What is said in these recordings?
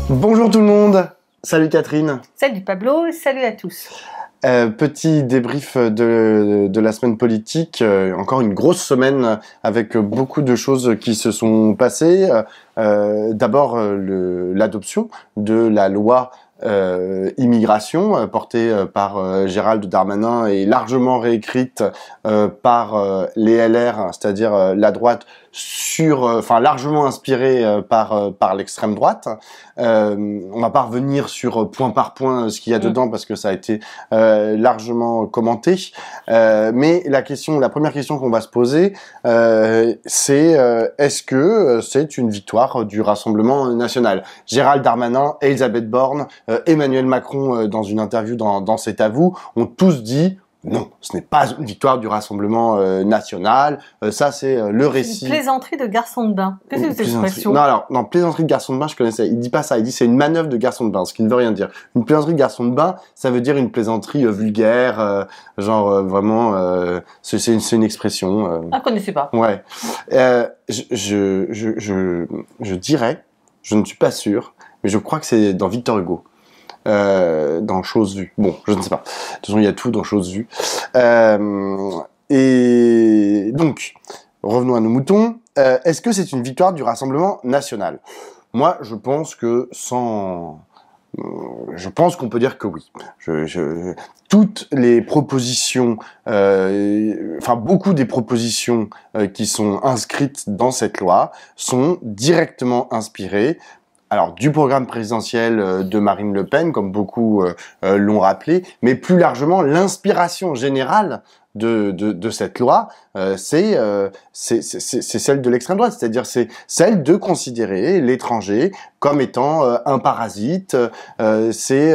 Bonjour tout le monde, salut Catherine. Salut Pablo, salut à tous. Petit débrief de la semaine politique, encore une grosse semaine avec beaucoup de choses qui se sont passées. D'abord l'adoption de la loi immigration portée par Gérald Darmanin et largement réécrite par les LR, c'est-à-dire la droite, largement inspirée par l'extrême droite. On va pas revenir sur point par point ce qu'il y a dedans parce que ça a été largement commenté. Mais la première question qu'on va se poser, c'est est-ce que c'est une victoire du Rassemblement national? Gérald Darmanin, Elisabeth Borne, Emmanuel Macron, dans une interview dans C'est à vous, ont tous dit non, ce n'est pas une victoire du Rassemblement national. Ça, c'est le récit. Une plaisanterie de garçon de bain. Qu'est-ce que c'est cette expression? Non, plaisanterie de garçon de bain, je connaissais. Il dit pas ça. Il dit c'est une manœuvre de garçon de bain, ce qui ne veut rien dire. Une plaisanterie de garçon de bain, ça veut dire une plaisanterie vulgaire, vraiment. C'est une expression. Ah, connaissais pas. Ouais. Je dirais, je ne suis pas sûr, mais je crois que c'est dans Victor Hugo. Dans Choses vues. Bon, je ne sais pas. De toute façon, il y a tout dans Choses vues. Et donc, revenons à nos moutons. Est-ce que c'est une victoire du Rassemblement national? Moi, je pense que je pense qu'on peut dire que oui. Toutes les propositions, beaucoup des propositions qui sont inscrites dans cette loi sont directement inspirées du programme présidentiel de Marine Le Pen, comme beaucoup l'ont rappelé, mais plus largement, l'inspiration générale de cette loi, c'est celle de l'extrême droite, c'est-à-dire c'est celle de considérer l'étranger comme étant un parasite, c'est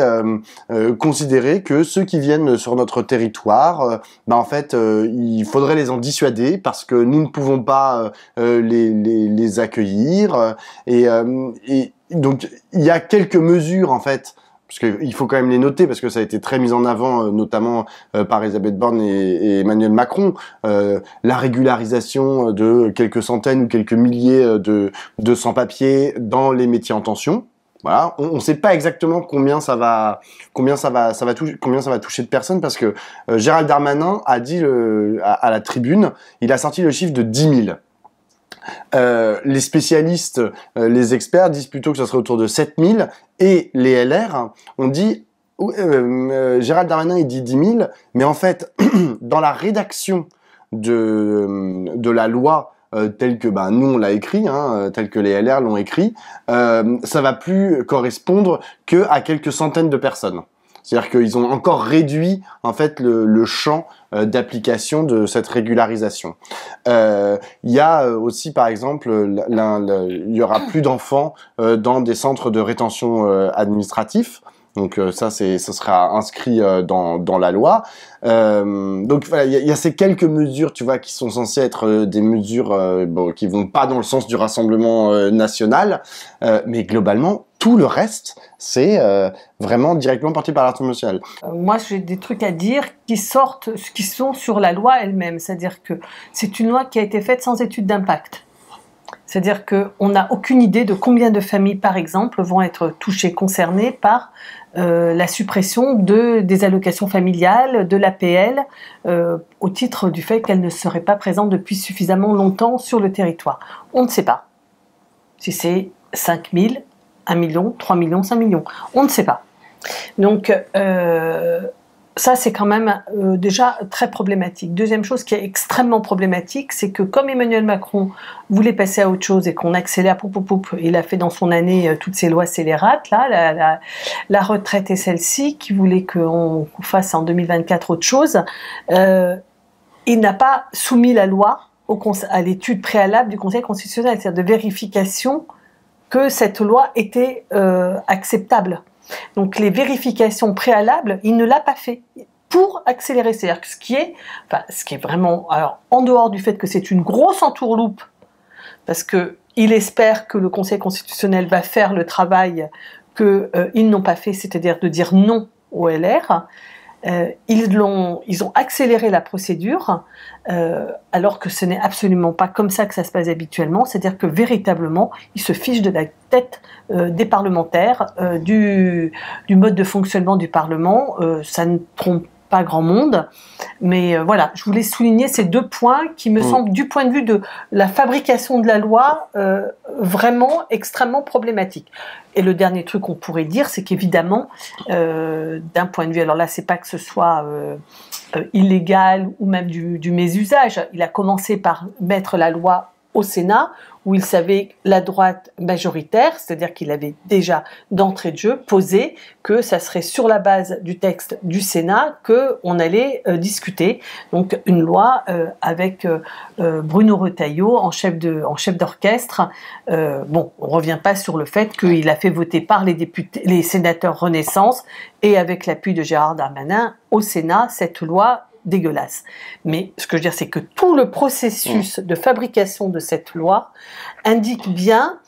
considérer que ceux qui viennent sur notre territoire, il faudrait les en dissuader parce que nous ne pouvons pas les accueillir, et donc il y a quelques mesures en fait, parce qu'il faut quand même les noter parce que ça a été très mis en avant, notamment par Elisabeth Borne et Emmanuel Macron, la régularisation de quelques centaines ou quelques milliers de sans-papiers dans les métiers en tension. Voilà, on ne sait pas exactement combien ça va toucher de personnes parce que Gérald Darmanin a dit à la Tribune, il a sorti le chiffre de 10 000. Les spécialistes, les experts disent plutôt que ça serait autour de 7 000 et les LR ont dit Gérald Darmanin il dit 10 000, mais en fait dans la rédaction de la loi telle que nous on l'a écrit, telle que les LR l'ont écrit, ça va plus correspondre que à quelques centaines de personnes. C'est-à-dire qu'ils ont encore réduit en fait le champ d'application de cette régularisation. Il y a aussi par exemple, il y aura plus d'enfants dans des centres de rétention administratifs. Donc ça sera inscrit dans la loi. Donc voilà, il y a ces quelques mesures, tu vois, qui sont censées être des mesures qui vont pas dans le sens du Rassemblement national, mais globalement tout le reste, c'est vraiment directement porté par l'Assemblée nationale. Moi, j'ai des trucs à dire qui sont sur la loi elle-même. C'est-à-dire que c'est une loi qui a été faite sans étude d'impact. C'est-à-dire qu'on n'a aucune idée de combien de familles, par exemple, vont être touchées, concernées par la suppression des allocations familiales, de l'APL, au titre du fait qu'elles ne seraient pas présentes depuis suffisamment longtemps sur le territoire. On ne sait pas si c'est 5 000, 1 million, 3 millions, 5 millions. On ne sait pas. Donc, ça, c'est quand même déjà très problématique. Deuxième chose qui est extrêmement problématique, c'est que comme Emmanuel Macron voulait passer à autre chose et qu'on accélère, il a fait dans son année toutes ces lois scélérates, là, la retraite est celle-ci, qui voulait qu'on fasse en 2024 autre chose, il n'a pas soumis la loi à l'étude préalable du Conseil constitutionnel, c'est-à-dire de vérification que cette loi était acceptable. Donc les vérifications préalables, il ne l'a pas fait pour accélérer. C'est-à-dire que ce qui est vraiment, alors en dehors du fait que c'est une grosse entourloupe, parce que il espère que le Conseil constitutionnel va faire le travail qu'ils n'ont pas fait, c'est-à-dire de dire non au LR. ils ont accéléré la procédure, alors que ce n'est absolument pas comme ça que ça se passe habituellement. C'est-à-dire que véritablement, ils se fichent de la tête des parlementaires, du mode de fonctionnement du Parlement. Ça ne trompe pas grand monde, mais voilà, je voulais souligner ces deux points qui me semblent, du point de vue de la fabrication de la loi, vraiment extrêmement problématiques. Et le dernier truc qu'on pourrait dire, c'est qu'évidemment, d'un point de vue, alors là, c'est pas que ce soit illégal ou même du mésusage, il a commencé par mettre la loi au Sénat, où il savait la droite majoritaire, c'est-à-dire qu'il avait déjà d'entrée de jeu posé que ça serait sur la base du texte du Sénat qu'on allait discuter. Donc une loi avec Bruno Retailleau en chef d'orchestre. Bon, on revient pas sur le fait qu'il a fait voter par les sénateurs Renaissance et avec l'appui de Gérald Darmanin au Sénat cette loi dégueulasse. Mais ce que je veux dire, c'est que tout le processus de fabrication de cette loi indique bien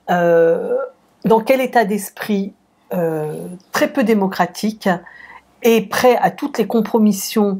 dans quel état d'esprit très peu démocratique et prêt à toutes les compromissions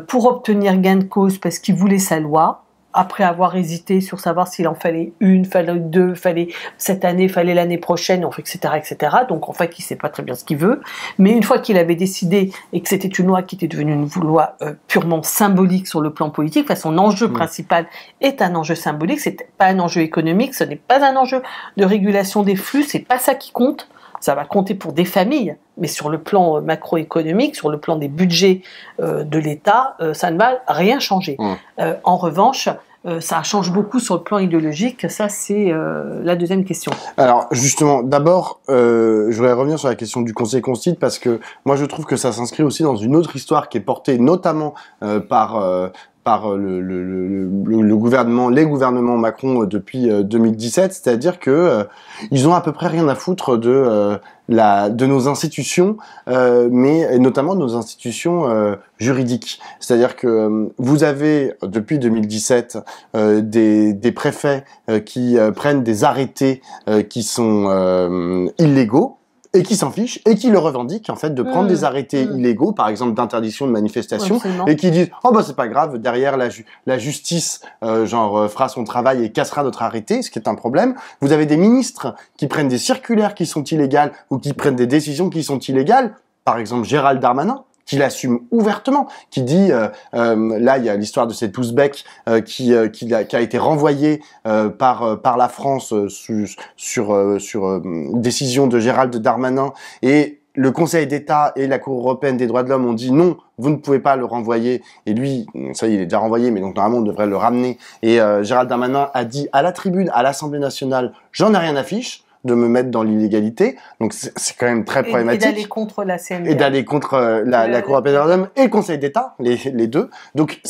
pour obtenir gain de cause parce qu'il voulait sa loi, après avoir hésité sur savoir s'il en fallait une, fallait deux, fallait cette année, fallait l'année prochaine, etc., etc. Donc en fait, il ne sait pas très bien ce qu'il veut. Mais une fois qu'il avait décidé et que c'était une loi qui était devenue une loi purement symbolique sur le plan politique, enfin, son enjeu principal est un enjeu symbolique, c'est pas un enjeu économique, ce n'est pas un enjeu de régulation des flux, c'est pas ça qui compte. Ça va compter pour des familles, mais sur le plan macroéconomique, sur le plan des budgets de l'État, ça ne va rien changer. En revanche, ça change beaucoup sur le plan idéologique. Ça, c'est la deuxième question. Alors, justement, d'abord, je voudrais revenir sur la question du Conseil constitutionnel parce que moi, je trouve que ça s'inscrit aussi dans une autre histoire qui est portée notamment par le gouvernement, les gouvernements Macron depuis 2017, c'est-à-dire que ils ont à peu près rien à foutre de nos institutions, mais notamment de nos institutions juridiques. C'est-à-dire que vous avez depuis 2017 des préfets qui prennent des arrêtés qui sont illégaux, et qui s'en fichent, et qui le revendiquent, en fait, de prendre des arrêtés illégaux, par exemple d'interdiction de manifestation, et qui disent « Oh, bah, c'est pas grave, derrière, la justice, fera son travail et cassera notre arrêté », ce qui est un problème. Vous avez des ministres qui prennent des circulaires qui sont illégales, ou qui prennent des décisions qui sont illégales, par exemple Gérald Darmanin, qui l'assume ouvertement, qui dit là il y a l'histoire de cet Ouzbek qui a été renvoyé par la France sur décision de Gérald Darmanin, et le Conseil d'État et la Cour européenne des droits de l'homme ont dit non, vous ne pouvez pas le renvoyer, et lui, ça il est déjà renvoyé, mais donc normalement on devrait le ramener, et Gérald Darmanin a dit à la tribune, à l'Assemblée nationale, j'en ai rien à fiche de me mettre dans l'illégalité, donc c'est quand même très problématique. Et d'aller contre la CNDA. Et d'aller contre la Cour européenne des droits de l'homme et le Conseil d'État, les deux. Donc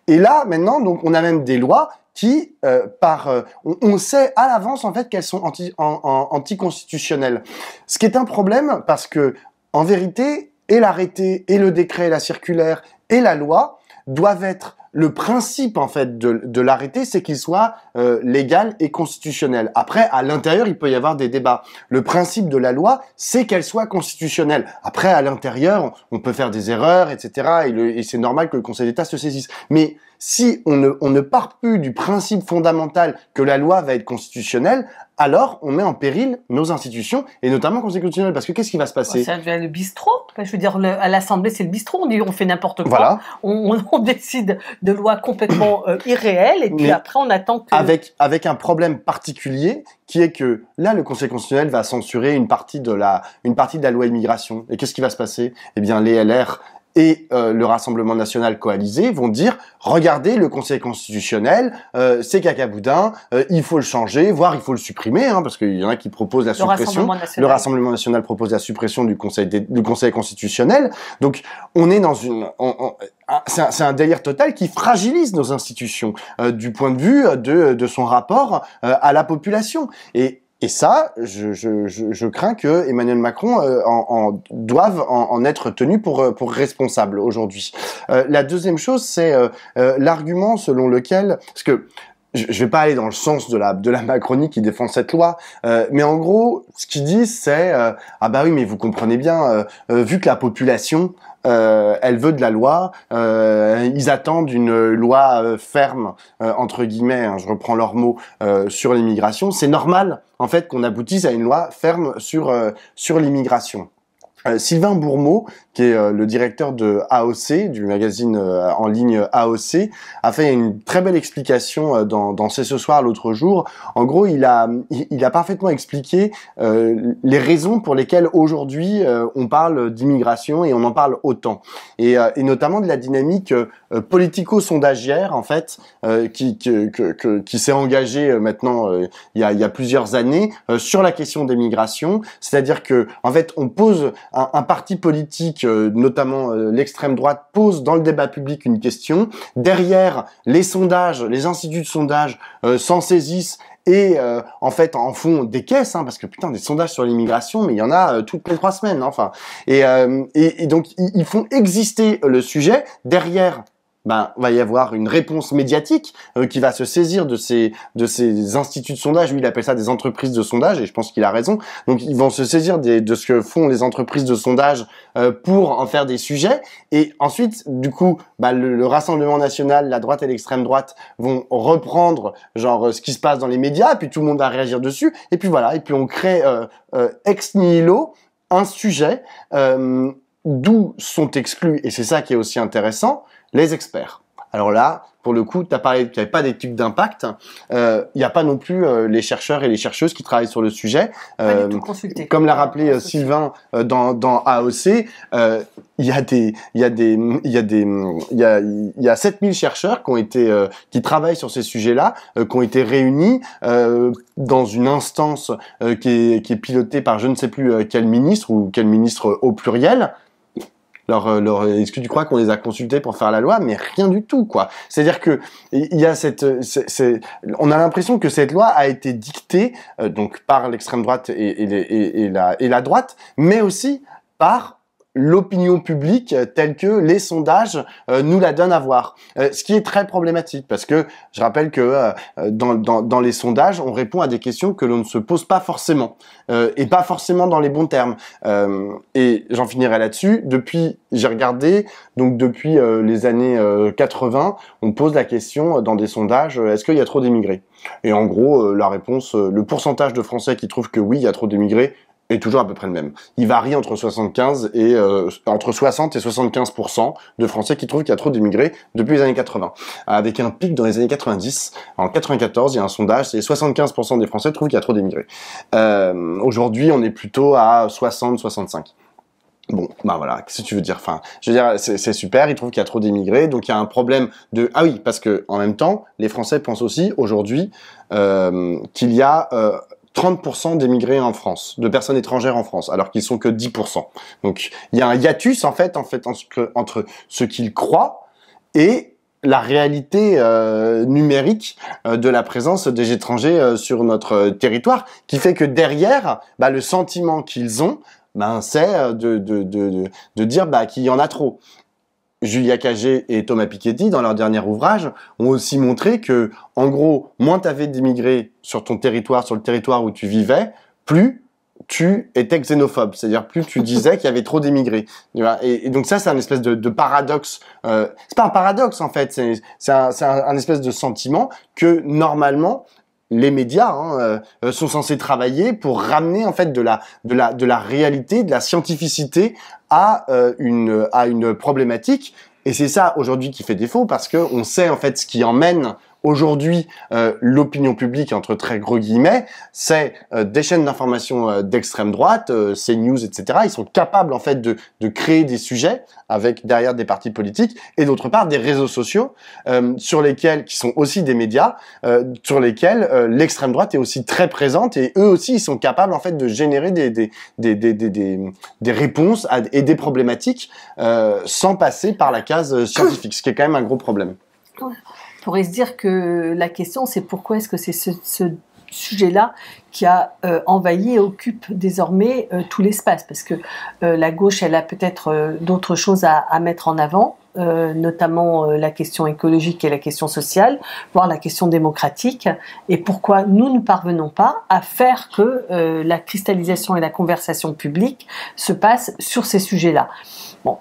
et là maintenant, donc on a même des lois qui on sait à l'avance en fait qu'elles sont anticonstitutionnelles. Ce qui est un problème parce que en vérité, et l'arrêté, et le décret, et la circulaire, et la loi doivent être le principe en fait de l'arrêté, c'est qu'il soit légal et constitutionnel. Après, à l'intérieur, il peut y avoir des débats. Le principe de la loi, c'est qu'elle soit constitutionnelle. Après, à l'intérieur, on peut faire des erreurs, etc. Et c'est normal que le Conseil d'État se saisisse. Mais si on ne part plus du principe fondamental que la loi va être constitutionnelle, alors on met en péril nos institutions, et notamment le Conseil constitutionnel, parce que qu'est-ce qui va se passer ? Ça devient le bistrot. Je veux dire, à l'Assemblée, c'est le bistrot. On dit, on fait n'importe quoi. Voilà. On décide de lois complètement irréelles, et puis après, on attend que... Avec un problème particulier, qui est que là, le Conseil constitutionnel va censurer une partie de la loi immigration. Et qu'est-ce qui va se passer ? Eh bien, les LR et le Rassemblement national coalisé vont dire « Regardez, le Conseil constitutionnel, c'est cacaboudin, il faut le changer, voire il faut le supprimer, hein, parce qu'il y en a qui proposent la suppression. Le Rassemblement national propose la suppression du Conseil constitutionnel. Donc, on est dans c'est un délire total qui fragilise nos institutions du point de vue de son rapport à la population. Et ça, je crains que Emmanuel Macron doive en être tenu pour responsable aujourd'hui. La deuxième chose, c'est l'argument selon lequel, parce que je vais pas aller dans le sens de la Macronie qui défend cette loi, mais en gros, ce qu'ils disent, c'est ah bah oui, mais vous comprenez bien, vu que la population elle veut de la loi. Ils attendent une loi ferme, entre guillemets, hein, je reprends leurs mots, sur l'immigration. C'est normal, en fait, qu'on aboutisse à une loi ferme sur l'immigration. Sylvain Bourmeau, qui est le directeur de AOC, du magazine en ligne AOC, a fait une très belle explication dans C'est ce soir l'autre jour. En gros, il a parfaitement expliqué les raisons pour lesquelles aujourd'hui on parle d'immigration et on en parle autant. Et notamment de la dynamique politico-sondagière, en fait, qui s'est engagée maintenant il y a plusieurs années sur la question des migrations. C'est-à-dire que, en fait, on pose un parti politique, notamment l'extrême droite, pose dans le débat public une question. Derrière, les sondages, les instituts de sondage s'en saisissent et en fait en font des caisses, hein, parce que putain, des sondages sur l'immigration, mais il y en a toutes les 3 semaines, hein, enfin. Et donc ils font exister le sujet. Derrière, va y avoir une réponse médiatique qui va se saisir de ces instituts de sondage. Lui, il appelle ça des entreprises de sondage, et je pense qu'il a raison. Donc, ils vont se saisir de ce que font les entreprises de sondage pour en faire des sujets. Et ensuite, du coup, le Rassemblement national, la droite et l'extrême droite vont reprendre genre ce qui se passe dans les médias, et puis tout le monde va réagir dessus. Et puis voilà, et puis on crée ex nihilo un sujet d'où sont exclus, et c'est ça qui est aussi intéressant, les experts. Alors là, pour le coup, tu as parlé qu'il n'y avait pas d'études d'impact. Il n'y a pas non plus les chercheurs et les chercheuses qui travaillent sur le sujet. Pas du tout consulté. Comme l'a rappelé Sylvain dans AOC, il y a 7000 chercheurs qui travaillent sur ces sujets-là, qui ont été réunis dans une instance qui est pilotée par je ne sais plus quel ministre ou quel ministre au pluriel. Est-ce que tu crois qu'on les a consultés pour faire la loi? Mais rien du tout, quoi. C'est-à-dire que il y a on a l'impression que cette loi a été dictée donc par l'extrême droite et la droite, mais aussi par l'opinion publique telle que les sondages nous la donnent à voir. Ce qui est très problématique parce que je rappelle que dans les sondages, on répond à des questions que l'on ne se pose pas forcément et pas forcément dans les bons termes. Et j'en finirai là-dessus. J'ai regardé, donc depuis les années 80, on pose la question dans des sondages, est-ce qu'il y a trop d'émigrés? Et en gros, la réponse, le pourcentage de Français qui trouvent que oui, il y a trop d'émigrés, est toujours à peu près le même. Il varie entre 60 et 75% de Français qui trouvent qu'il y a trop d'immigrés depuis les années 80. Avec un pic dans les années 90. En 94, il y a un sondage, c'est 75% des Français trouvent qu'il y a trop d'immigrés. Aujourd'hui, on est plutôt à 60-65. Bon, voilà, qu'est-ce que tu veux dire? Enfin, je veux dire, c'est super, ils trouvent qu'il y a trop d'immigrés, donc il y a un problème de... Ah oui, parce que en même temps, les Français pensent aussi, aujourd'hui, qu'il y a... 30% d'émigrés en France, de personnes étrangères en France, alors qu'ils sont que 10%. Donc, il y a un hiatus, en fait entre ce qu'ils croient et la réalité numérique de la présence des étrangers sur notre territoire, qui fait que derrière, le sentiment qu'ils ont, c'est de dire qu'il y en a trop. Julia Cagé et Thomas Piketty, dans leur dernier ouvrage, ont aussi montré que, en gros, moins tu avais d'immigrés sur ton territoire, sur le territoire où tu vivais, plus tu étais xénophobe. C'est-à-dire, plus tu disais qu'il y avait trop d'immigrés. Et donc ça, c'est un espèce de paradoxe. C'est pas un paradoxe, en fait. C'est un espèce de sentiment que, normalement, les médias sont censés travailler pour ramener en fait de la réalité, de la scientificité à une problématique. Et c'est ça aujourd'hui qui fait défaut parce que on sait en fait ce qui emmène aujourd'hui l'opinion publique entre très gros guillemets, c'est des chaînes d'information d'extrême droite, CNews, etc. Ils sont capables en fait de créer des sujets avec derrière des partis politiques et d'autre part des réseaux sociaux qui sont aussi des médias sur lesquels l'extrême droite est aussi très présente et eux aussi ils sont capables en fait de générer des réponses et des problématiques sans passer par la case scientifique, ce qui est quand même un gros problème. On pourrait se dire que la question, c'est pourquoi est-ce que c'est ce sujet-là qui a envahi et occupe désormais tout l'espace. Parce que la gauche, elle a peut-être d'autres choses à mettre en avant. notamment la question écologique et la question sociale, voire la question démocratique, et pourquoi nous ne parvenons pas à faire que la cristallisation et la conversation publique se passent sur ces sujets-là. Bon,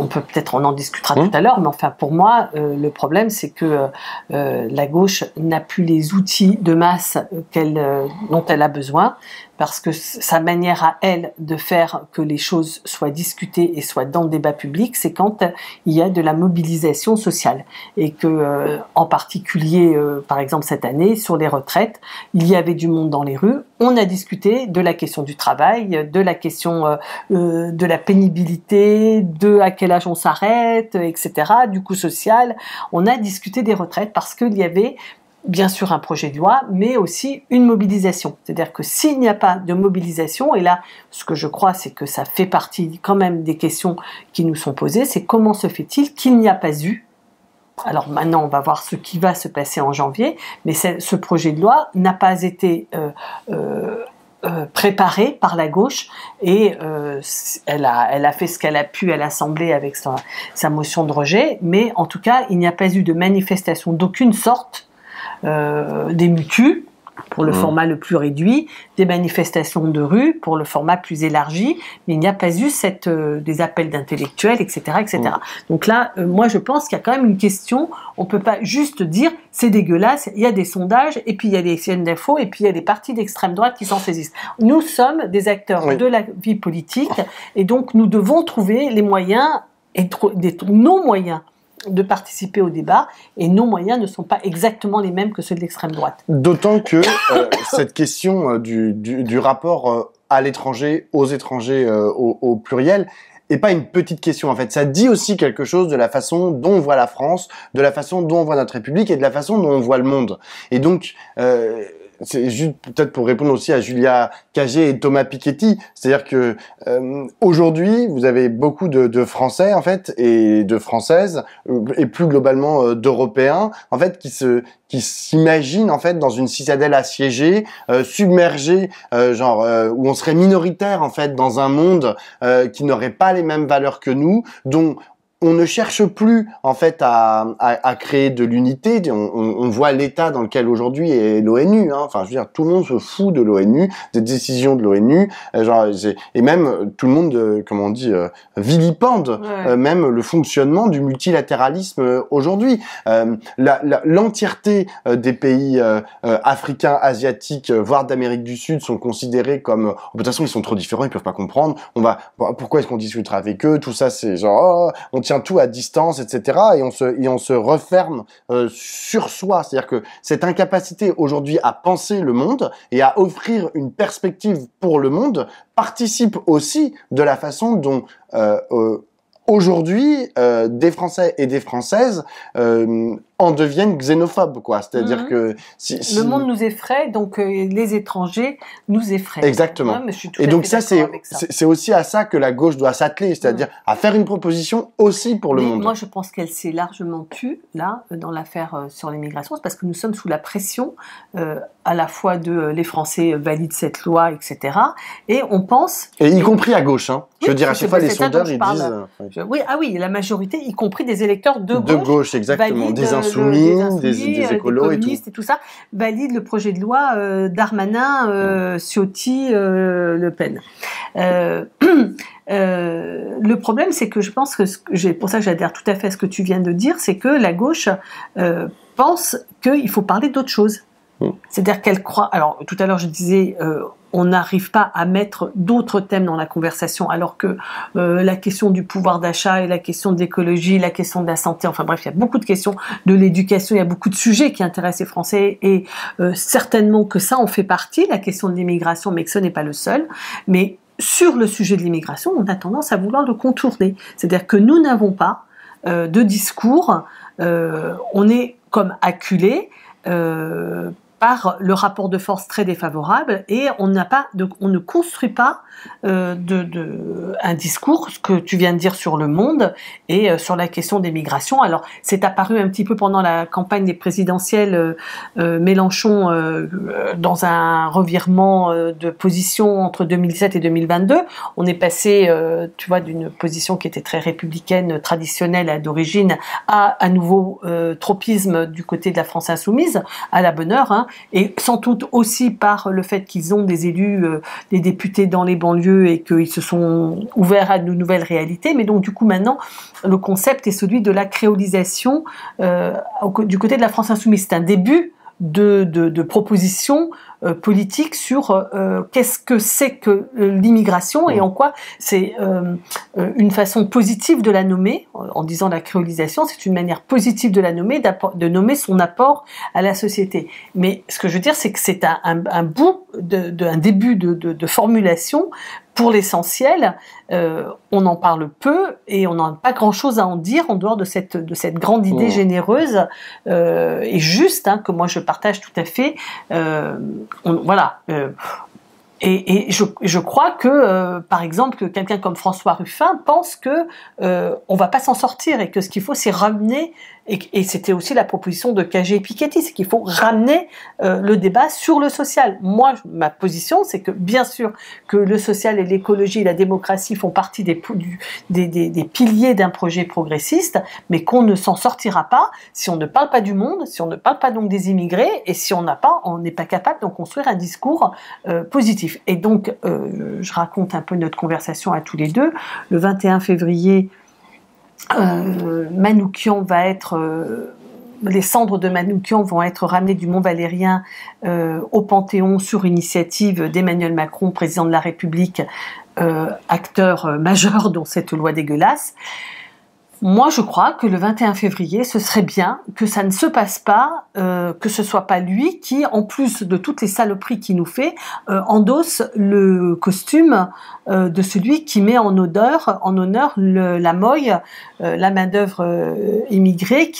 on peut peut-être, on en discutera tout à l'heure, mais enfin pour moi, le problème c'est que la gauche n'a plus les outils de masse dont elle a besoin, parce que sa manière à elle de faire que les choses soient discutées et soient dans le débat public, c'est quand il y a de la mobilisation sociale. Et que, en particulier, par exemple cette année, sur les retraites, il y avait du monde dans les rues, on a discuté de la question du travail, de la question de la pénibilité, de à quel âge on s'arrête, etc., du coût social. On a discuté des retraites parce qu'il y avait bien sûr un projet de loi, mais aussi une mobilisation. C'est-à-dire que s'il n'y a pas de mobilisation, et là, ce que je crois, c'est que ça fait partie quand même des questions qui nous sont posées, c'est comment se fait-il qu'il n'y a pas eu, alors maintenant on va voir ce qui va se passer en janvier, mais ce projet de loi n'a pas été préparée par la gauche et elle a fait ce qu'elle a pu à l'Assemblée avec sa motion de rejet, mais en tout cas il n'y a pas eu de manifestation d'aucune sorte, des mutus pour le format le plus réduit, des manifestations de rue pour le format plus élargi, mais il n'y a pas eu des appels d'intellectuels, etc., etc. Donc là, moi je pense qu'il y a quand même une question, on peut pas juste dire c'est dégueulasse, il y a des sondages, et puis il y a des chaînes d'infos, et puis il y a des partis d'extrême droite qui s'en saisissent. Nous sommes des acteurs de la vie politique, et donc nous devons trouver les moyens, nos moyens, de participer au débat, et nos moyens ne sont pas exactement les mêmes que ceux de l'extrême droite. D'autant que cette question du rapport à l'étranger, aux étrangers, au pluriel, est pas une petite question en fait. Ça dit aussi quelque chose de la façon dont on voit la France, de la façon dont on voit notre République et de la façon dont on voit le monde. Et donc c'est juste peut-être pour répondre aussi à Julia Cagé et Thomas Piketty, c'est-à-dire que aujourd'hui vous avez beaucoup de Français en fait et de Françaises et plus globalement d'Européens en fait qui s'imaginent en fait dans une citadelle assiégée, submergée, où on serait minoritaire en fait dans un monde qui n'aurait pas les mêmes valeurs que nous, dont on ne cherche plus en fait à créer de l'unité. On voit l'état dans lequel aujourd'hui est l'ONU. Hein. Enfin, je veux dire, tout le monde se fout de l'ONU, des décisions de l'ONU, et même tout le monde, comment on dit, vilipende même le fonctionnement du multilatéralisme aujourd'hui. L'entièreté des pays africains, asiatiques, voire d'Amérique du Sud sont considérés comme, de toute façon, ils sont trop différents, ils peuvent pas comprendre. Pourquoi est-ce qu'on discutera avec eux? Tout ça, c'est genre, on tient tout à distance, etc. Et on se referme sur soi. C'est-à-dire que cette incapacité aujourd'hui à penser le monde et à offrir une perspective pour le monde participe aussi de la façon dont aujourd'hui des Français et des Françaises en deviennent xénophobes, quoi. C'est-à-dire que le monde nous effraie, donc les étrangers nous effraient. Exactement. Ouais, mais je suis tout et à donc fait c'est aussi à ça que la gauche doit s'atteler, c'est-à-dire à faire une proposition aussi pour le monde. Moi, je pense qu'elle s'est largement tue là dans l'affaire sur l'immigration, c'est parce que nous sommes sous la pression à la fois de les Français valident cette loi, etc. Et on pense. Et y compris à gauche, hein. Je veux dire, à chaque fois les sondeurs ils disent. Oui, la majorité, y compris des électeurs de gauche. De gauche, exactement. Des insoumis, des écolos et tout ça, valide le projet de loi Darmanin, Ciotti, Le Pen. Le problème, c'est que je pense que pour ça que j'adhère tout à fait à ce que tu viens de dire, c'est que la gauche pense qu'il faut parler d'autre chose. C'est-à-dire qu'elle croit. Alors, tout à l'heure, je disais, on n'arrive pas à mettre d'autres thèmes dans la conversation, alors que la question du pouvoir d'achat et la question de l'écologie, la question de la santé, enfin bref, il y a beaucoup de questions de l'éducation, il y a beaucoup de sujets qui intéressent les Français, et certainement que ça en fait partie, la question de l'immigration, mais que ce n'est pas le seul. Mais sur le sujet de l'immigration, on a tendance à vouloir le contourner. C'est-à-dire que nous n'avons pas de discours, on est comme acculés par le rapport de force très défavorable, et on ne construit pas un discours, ce que tu viens de dire sur le monde et sur la question des migrations. Alors c'est apparu un petit peu pendant la campagne des présidentielles, Mélenchon dans un revirement de position entre 2017 et 2022. On est passé, tu vois, d'une position qui était très républicaine, traditionnelle d'origine, à nouveau tropisme du côté de la France insoumise, à la bonne heure, hein, et sans doute aussi par le fait qu'ils ont des élus, des députés dans les banlieues et qu'ils se sont ouverts à de nouvelles réalités. Mais donc du coup maintenant, le concept est celui de la créolisation du côté de la France insoumise. C'est un début de propositions politiques sur qu'est-ce que c'est que l'immigration et en quoi c'est une façon positive de la nommer. En disant la créolisation, c'est une manière positive de la nommer, de nommer son apport à la société. Mais ce que je veux dire, c'est que c'est un bout un début de formulation. Pour l'essentiel, on en parle peu et on n'a pas grand-chose à en dire en dehors de cette grande idée généreuse et juste, hein, que moi je partage tout à fait. Voilà. Et je crois que, par exemple, que quelqu'un comme François Ruffin pense que on va pas s'en sortir et que ce qu'il faut, c'est ramener. Et c'était aussi la proposition de Cagé et Piketty, c'est qu'il faut ramener le débat sur le social. Moi, ma position, c'est que bien sûr que le social et l'écologie et la démocratie font partie des piliers d'un projet progressiste, mais qu'on ne s'en sortira pas si on ne parle pas du monde, si on ne parle pas donc des immigrés, et si on n'est pas capable de construire un discours positif. Et donc, je raconte un peu notre conversation à tous les deux. Le 21 février, Manouchian va être les cendres de Manouchian vont être ramenées du Mont Valérien au Panthéon sur initiative d'Emmanuel Macron, président de la République, acteur majeur dans cette loi dégueulasse. Moi, je crois que le 21 février, ce serait bien que ça ne se passe pas, que ce soit pas lui qui, en plus de toutes les saloperies qu'il nous fait, endosse le costume de celui qui met en honneur la MOI, la main-d'œuvre immigrée,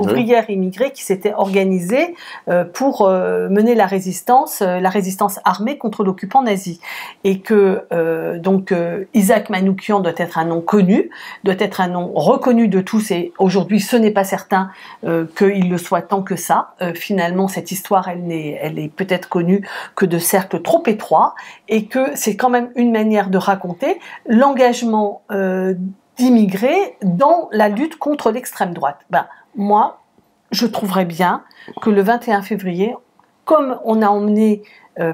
ouvrière immigrée, qui s'était organisée pour mener la résistance armée contre l'occupant nazi. Et que donc Isaac Manouchian doit être un nom connu, doit être un nom reconnu de tous, et aujourd'hui ce n'est pas certain qu'il le soit tant que ça. Finalement cette histoire elle est peut-être connue que de cercles trop étroits, et que c'est quand même une manière de raconter l'engagement d'immigrés dans la lutte contre l'extrême droite. Moi je trouverais bien que le 21 février, comme on a emmené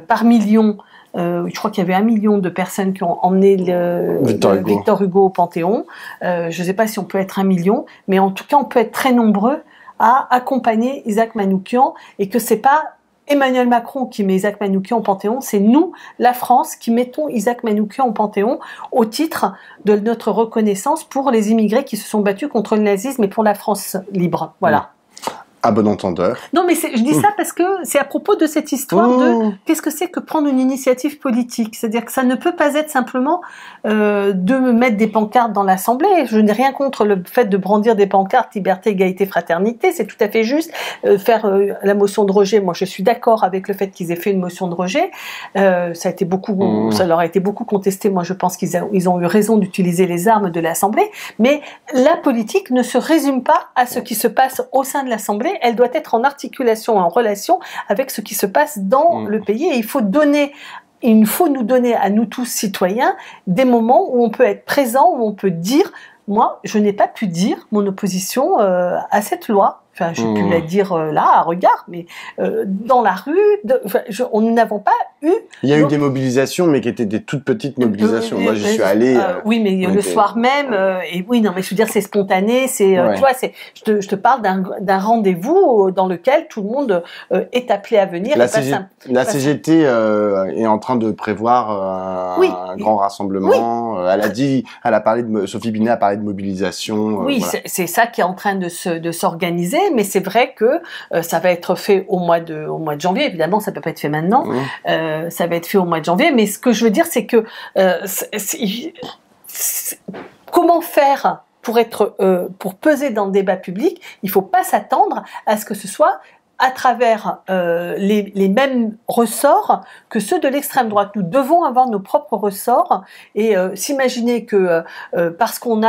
par millions, je crois qu'il y avait 1 million de personnes qui ont emmené Victor Hugo au Panthéon. Je ne sais pas si on peut être 1 million, mais en tout cas, on peut être très nombreux à accompagner Isaac Manouchian, et que c'est pas Emmanuel Macron qui met Isaac Manouchian au Panthéon, c'est nous, la France, qui mettons Isaac Manouchian au Panthéon au titre de notre reconnaissance pour les immigrés qui se sont battus contre le nazisme et pour la France libre. Voilà. À bon entendeur. Non, mais je dis ça parce que c'est à propos de cette histoire de qu'est-ce que c'est que prendre une initiative politique. C'est-à-dire que ça ne peut pas être simplement de mettre des pancartes dans l'Assemblée. Je n'ai rien contre le fait de brandir des pancartes liberté, égalité, fraternité. C'est tout à fait juste. Faire la motion de rejet, moi je suis d'accord avec le fait qu'ils aient fait une motion de rejet. Ça leur a été beaucoup contesté. Moi je pense qu'ils ont eu raison d'utiliser les armes de l'Assemblée. Mais la politique ne se résume pas à ce qui se passe au sein de l'Assemblée. Elle doit être en articulation, en relation avec ce qui se passe dans le pays. Et il faut nous donner à nous tous citoyens des moments où on peut être présent, où on peut dire « Moi, je n'ai pas pu dire mon opposition à cette loi ». Enfin, j'ai pu la dire là, à regard, mais dans la rue, nous n'avons pas eu... Il y a eu des mobilisations, mais qui étaient des toutes petites mobilisations. Moi, j'y suis allé... oui, mais le soir même, et oui, non, mais je veux dire, c'est spontané, tu vois, je te parle d'un rendez-vous dans lequel tout le monde est appelé à venir. La CGT est en train de prévoir un grand rassemblement. Oui. Sophie Binet a parlé de mobilisation. Oui, voilà. C'est ça qui est en train de s'organiser. Mais c'est vrai que ça va être fait au mois de janvier. Évidemment, ça peut pas être fait maintenant. Ça va être fait au mois de janvier. Mais ce que je veux dire, c'est que comment faire pour peser dans le débat public? Il faut pas s'attendre à ce que ce soit à travers les mêmes ressorts que ceux de l'extrême droite. Nous devons avoir nos propres ressorts et s'imaginer que parce qu'on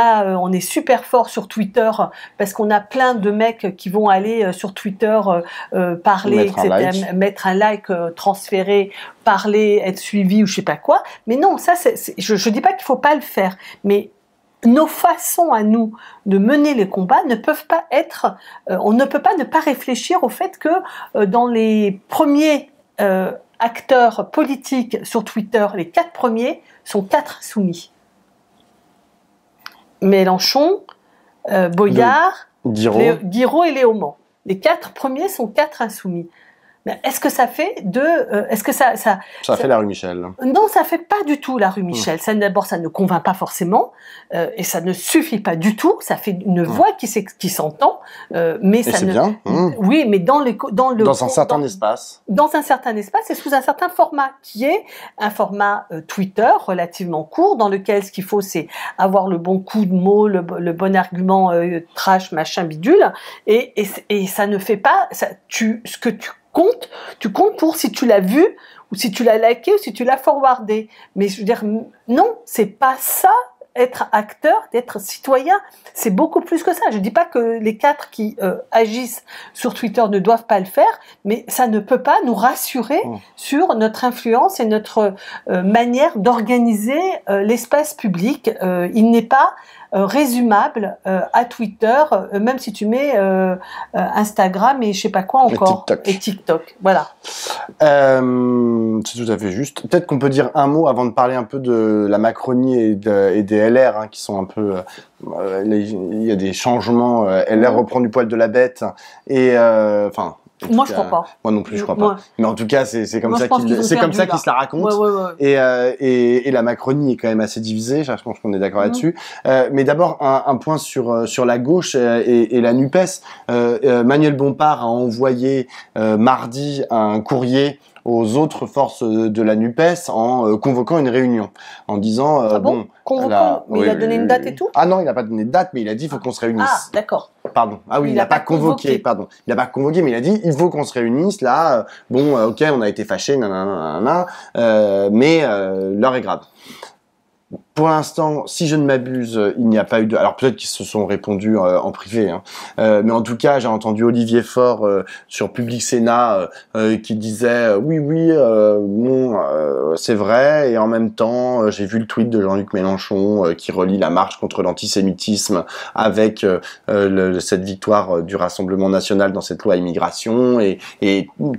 est super fort sur Twitter, parce qu'on a plein de mecs qui vont aller sur Twitter parler, etc., mettre un like, transférer, parler, être suivi ou je sais pas quoi. Mais non, ça, je dis pas qu'il faut pas le faire, mais nos façons à nous de mener les combats ne peuvent pas être, on ne peut pas ne pas réfléchir au fait que dans les premiers acteurs politiques sur Twitter, les 4 premiers sont 4 insoumis. Mélenchon, Boyard, Guiraud et Léaumont. Les 4 premiers sont 4 insoumis. Mais est-ce que ça fait est-ce que ça fait la rue Michel? Non, ça fait pas du tout la rue Michel. Ça, d'abord, ça ne convainc pas forcément, et ça ne suffit pas du tout. Ça fait une voix qui s'entend, mais ça ne. Bien. Oui, mais dans un certain espace. Dans un certain espace et sous un certain format, qui est un format Twitter relativement court, dans lequel ce qu'il faut, c'est avoir le bon coup de mots, le bon argument trash, machin, bidule, et ça ne fait pas. Ce que tu comptes pour si tu l'as vu, ou si tu l'as liké, ou si tu l'as forwardé. Mais je veux dire, non, c'est pas ça, être acteur, d'être citoyen. C'est beaucoup plus que ça. Je dis pas que les 4 qui agissent sur Twitter ne doivent pas le faire, mais ça ne peut pas nous rassurer sur notre influence et notre manière d'organiser l'espace public. Il n'est pas résumable à Twitter, même si tu mets Instagram et je sais pas quoi encore, et TikTok. Voilà. C'est tout à fait juste. Peut-être qu'on peut dire un mot avant de parler un peu de la Macronie et des LR, hein, qui sont un peu... il y a des changements. LR reprend du poil de la bête et enfin. Moi, je crois pas. Moi non plus, je crois pas. Mais en tout cas, c'est comme ça qu'ils se la racontent. Ouais. Et la Macronie est quand même assez divisée. Je pense qu'on est d'accord là-dessus. Mais d'abord, un point sur la gauche et la NUPES. Manuel Bompard a envoyé mardi un courrier aux autres forces de la NUPES en convoquant une réunion, en disant mais il a donné une date et tout? Ah non, il n'a pas donné de date, mais il a dit il faut qu'on se réunisse. Ah, d'accord. Pardon. Ah oui, il n'a pas convoqué. Pardon. Il n'a pas convoqué, mais il a dit il faut qu'on se réunisse là. Ok, on a été fâchés, mais l'heure est grave. Pour l'instant, si je ne m'abuse, il n'y a pas eu de... Alors peut-être qu'ils se sont répondus en privé, hein. Mais en tout cas, j'ai entendu Olivier Faure sur Public Sénat qui disait oui, c'est vrai, et en même temps, j'ai vu le tweet de Jean-Luc Mélenchon qui relie la marche contre l'antisémitisme avec cette victoire du Rassemblement National dans cette loi immigration, et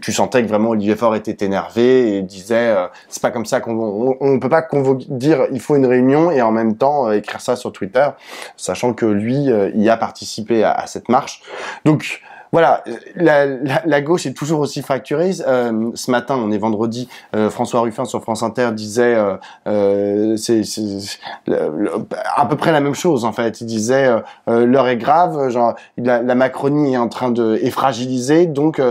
tu sentais que vraiment Olivier Faure était énervé et disait c'est pas comme ça on peut pas dire il faut une réunion et en même temps écrire ça sur Twitter, sachant que lui y a participé à cette marche. Donc voilà, la gauche est toujours aussi fracturée. Ce matin, on est vendredi, François Ruffin sur France Inter disait c'est à peu près la même chose en fait. Il disait l'heure est grave, genre la Macronie est fragilisée, donc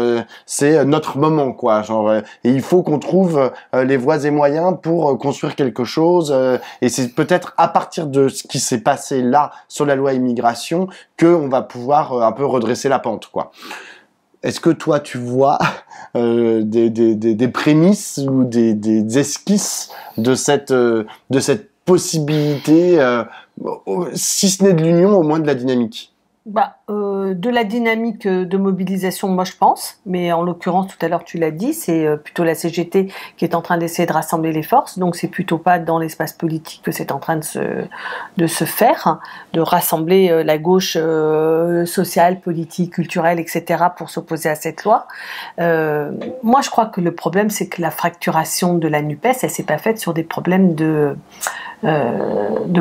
c'est notre moment quoi. Genre et il faut qu'on trouve les voies et moyens pour construire quelque chose. Et c'est peut-être à partir de ce qui s'est passé là sur la loi immigration que on va pouvoir un peu redresser la pente quoi. Est-ce que toi tu vois des prémices ou des esquisses de cette possibilité, si ce n'est de l'union, au moins de la dynamique? De la dynamique de mobilisation, moi je pense, mais en l'occurrence tout à l'heure tu l'as dit, c'est plutôt la CGT qui est en train d'essayer de rassembler les forces, donc c'est plutôt pas dans l'espace politique que c'est en train de se faire, de rassembler la gauche sociale, politique, culturelle, etc. pour s'opposer à cette loi. Moi je crois que le problème c'est que la fracturation de la NUPES, elle s'est pas faite sur des problèmes de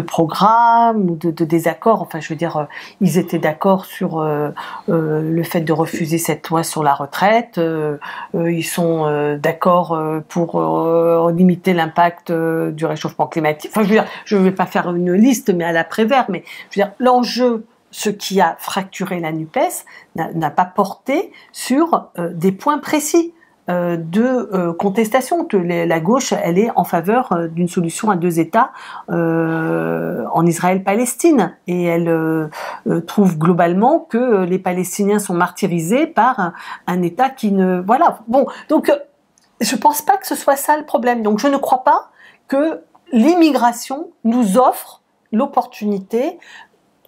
programme ou de désaccord. Enfin, je veux dire, ils étaient d'accord sur le fait de refuser cette loi sur la retraite. Ils sont d'accord pour limiter l'impact du réchauffement climatique. Enfin, je veux dire, je ne vais pas faire une liste, mais à l'après-vert. Mais je veux dire, l'enjeu, ce qui a fracturé la NUPES, n'a pas porté sur des points précis. de contestation. La gauche, elle est en faveur d'une solution à 2 États en Israël-Palestine, et elle trouve globalement que les Palestiniens sont martyrisés par un État qui ne... Voilà. Bon, donc je pense pas que ce soit ça le problème. Donc je ne crois pas que l'immigration nous offre l'opportunité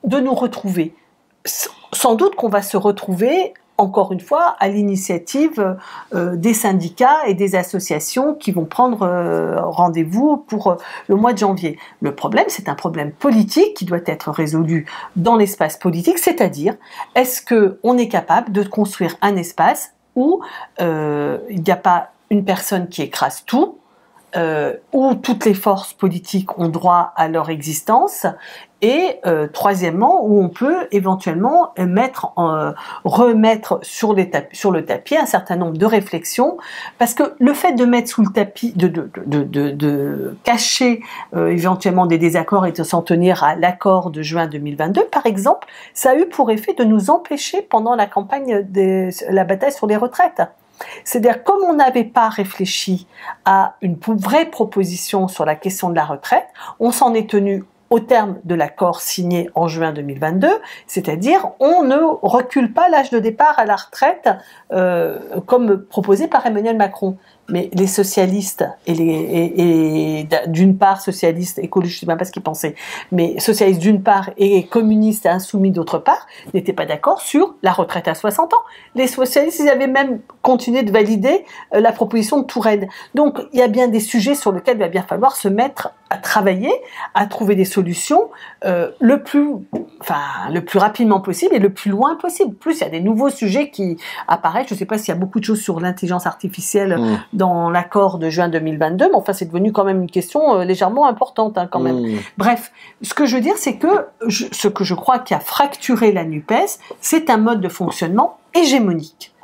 de nous retrouver. Sans doute qu'on va se retrouver, encore une fois, à l'initiative des syndicats et des associations qui vont prendre rendez-vous pour le mois de janvier. Le problème, c'est un problème politique qui doit être résolu dans l'espace politique, c'est-à-dire, est-ce qu'on est capable de construire un espace où il n'y a pas une personne qui écrase tout, où toutes les forces politiques ont droit à leur existence, et troisièmement, où on peut éventuellement remettre sur le tapis un certain nombre de réflexions, parce que le fait de mettre sous le tapis, de cacher éventuellement des désaccords et de s'en tenir à l'accord de juin 2022, par exemple, ça a eu pour effet de nous empêcher pendant la campagne de la bataille sur les retraites. C'est-à-dire, comme on n'avait pas réfléchi à une vraie proposition sur la question de la retraite, on s'en est tenu au terme de l'accord signé en juin 2022, c'est-à-dire on ne recule pas l'âge de départ à la retraite comme proposé par Emmanuel Macron. Mais les socialistes et d'une part socialistes, écologistes, je ne sais même pas ce qu'ils pensaient, mais socialistes d'une part et communistes et insoumis d'autre part, n'étaient pas d'accord sur la retraite à 60 ans. Les socialistes, ils avaient même continué de valider la proposition de Touraine. Donc, il y a bien des sujets sur lesquels il va bien falloir se mettre à travailler, à trouver des solutions le plus rapidement possible et le plus loin possible. Plus il y a des nouveaux sujets qui apparaissent. Je ne sais pas s'il y a beaucoup de choses sur l'intelligence artificielle dans l'accord de juin 2022, mais enfin c'est devenu quand même une question légèrement importante quand même. Bref, ce que je veux dire, c'est que ce que je crois qui a fracturé la NUPES, c'est un mode de fonctionnement hégémonique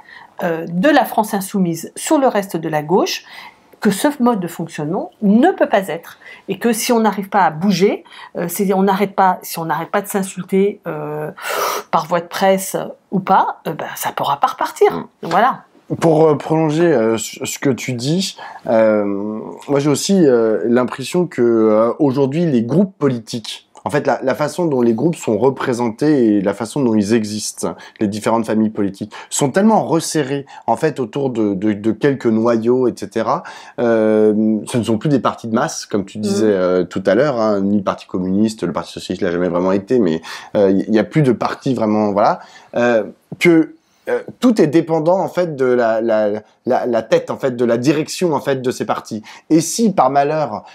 de la France insoumise sur le reste de la gauche, que ce mode de fonctionnement ne peut pas être, et que si on n'arrive pas à bouger, si on n'arrête pas de s'insulter par voie de presse ou pas, ça ne pourra pas repartir. Voilà. Pour prolonger ce que tu dis, moi j'ai aussi l'impression que aujourd'hui les groupes politiques, en fait la façon dont les groupes sont représentés et la façon dont ils existent, les différentes familles politiques, sont tellement resserrés en fait autour de quelques noyaux, etc. Ce ne sont plus des partis de masse, comme tu disais tout à l'heure, hein, ni le Parti communiste, le Parti socialiste l'a jamais vraiment été, mais il y a plus de partis vraiment, voilà, que tout est dépendant en fait de la tête, en fait, de la direction en fait de ces partis. Et si par malheur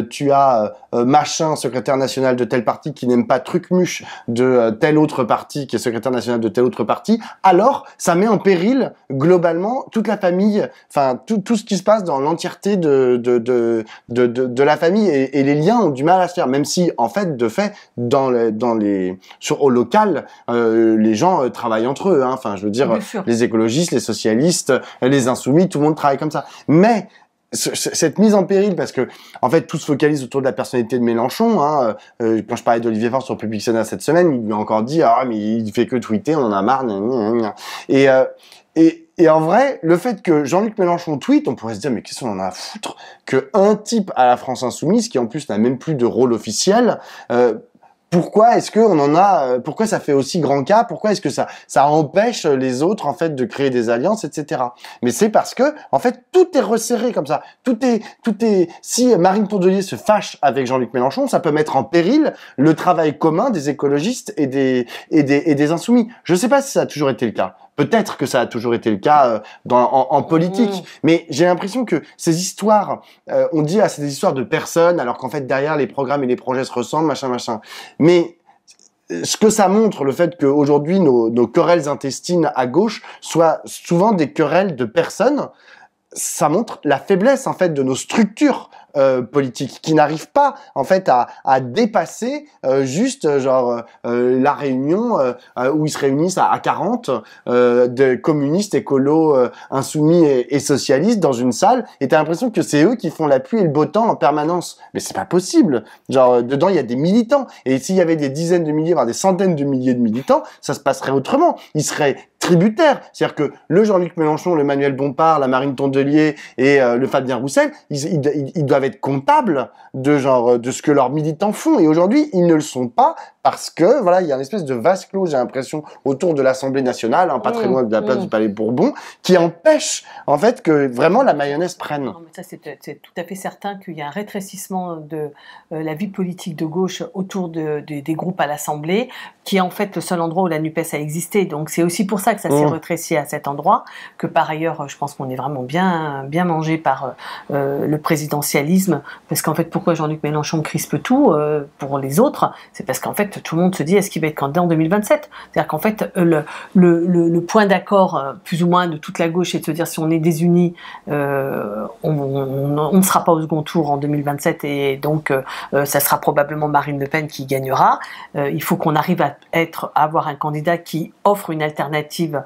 tu as machin secrétaire national de tel parti qui n'aime pas Trucmuche de tel autre parti qui est secrétaire national de tel autre parti, alors ça met en péril globalement toute la famille, enfin tout ce qui se passe dans l'entièreté de la famille, et les liens ont du mal à se faire, même si en fait de fait au local les gens travaillent entre eux, hein. Enfin je veux dire, les écologistes, les socialistes, les insoumis, tout le monde travaille comme ça. Mais cette mise en péril, parce que en fait tout se focalise autour de la personnalité de Mélenchon, hein. Quand je parlais d'Olivier Faure sur Public Sénat cette semaine, il lui a encore dit mais il fait que tweeter, on en a marre, et en vrai, le fait que Jean-Luc Mélenchon tweete, on pourrait se dire mais qu'est-ce qu'on en a à foutre que un type à la France insoumise qui en plus n'a même plus de rôle officiel, pourquoi est-ce que pourquoi ça fait aussi grand cas? Pourquoi est-ce que ça empêche les autres en fait de créer des alliances, etc. Mais c'est parce que en fait tout est resserré comme ça. Tout est. Si Marine Tondelier se fâche avec Jean-Luc Mélenchon, ça peut mettre en péril le travail commun des écologistes et des insoumis. Je sais pas si ça a toujours été le cas. Peut-être que ça a toujours été le cas en politique, mais j'ai l'impression que ces histoires, on dit c'est des histoires de personnes, alors qu'en fait derrière les programmes et les projets se ressemblent, machin. Mais ce que ça montre, le fait qu'aujourd'hui nos querelles intestines à gauche soient souvent des querelles de personnes, ça montre la faiblesse en fait de nos structures politiques qui n'arrivent pas en fait à dépasser juste la réunion où ils se réunissent à 40 de communistes, écolos, insoumis et socialistes dans une salle, et t'as l'impression que c'est eux qui font la pluie et le beau temps en permanence. Mais c'est pas possible. Dedans il y a des militants, et s'il y avait des dizaines de milliers voire des centaines de milliers de militants, ça se passerait autrement. Ils seraient tributaires. C'est-à-dire que le Jean-Luc Mélenchon, le Manuel Bompard, la Marine Tondelier et le Fabien Roussel, ils doivent être comptables de ce que leurs militants font. Et aujourd'hui, ils ne le sont pas parce que voilà, il y a une espèce de vase clos, j'ai l'impression, autour de l'Assemblée nationale, pas très loin de la place du Palais Bourbon, qui empêche en fait que vraiment la mayonnaise prenne. Non, mais ça, c'est tout à fait certain qu'il y a un rétrécissement de la vie politique de gauche autour des groupes à l'Assemblée, qui est en fait le seul endroit où la NUPES a existé. Donc c'est aussi pour ça que ça s'est rétréci à cet endroit, que par ailleurs, je pense qu'on est vraiment bien mangé par le présidentialisme, parce qu'en fait, pourquoi Jean-Luc Mélenchon crispe tout pour les autres, c'est parce qu'en fait, tout le monde se dit, est-ce qu'il va être candidat en 2027 ? C'est-à-dire qu'en fait, le point d'accord, plus ou moins, de toute la gauche, est de se dire, si on est désunis, on ne sera pas au second tour en 2027, et donc ça sera probablement Marine Le Pen qui gagnera. Il faut qu'on arrive à avoir un candidat qui offre une alternative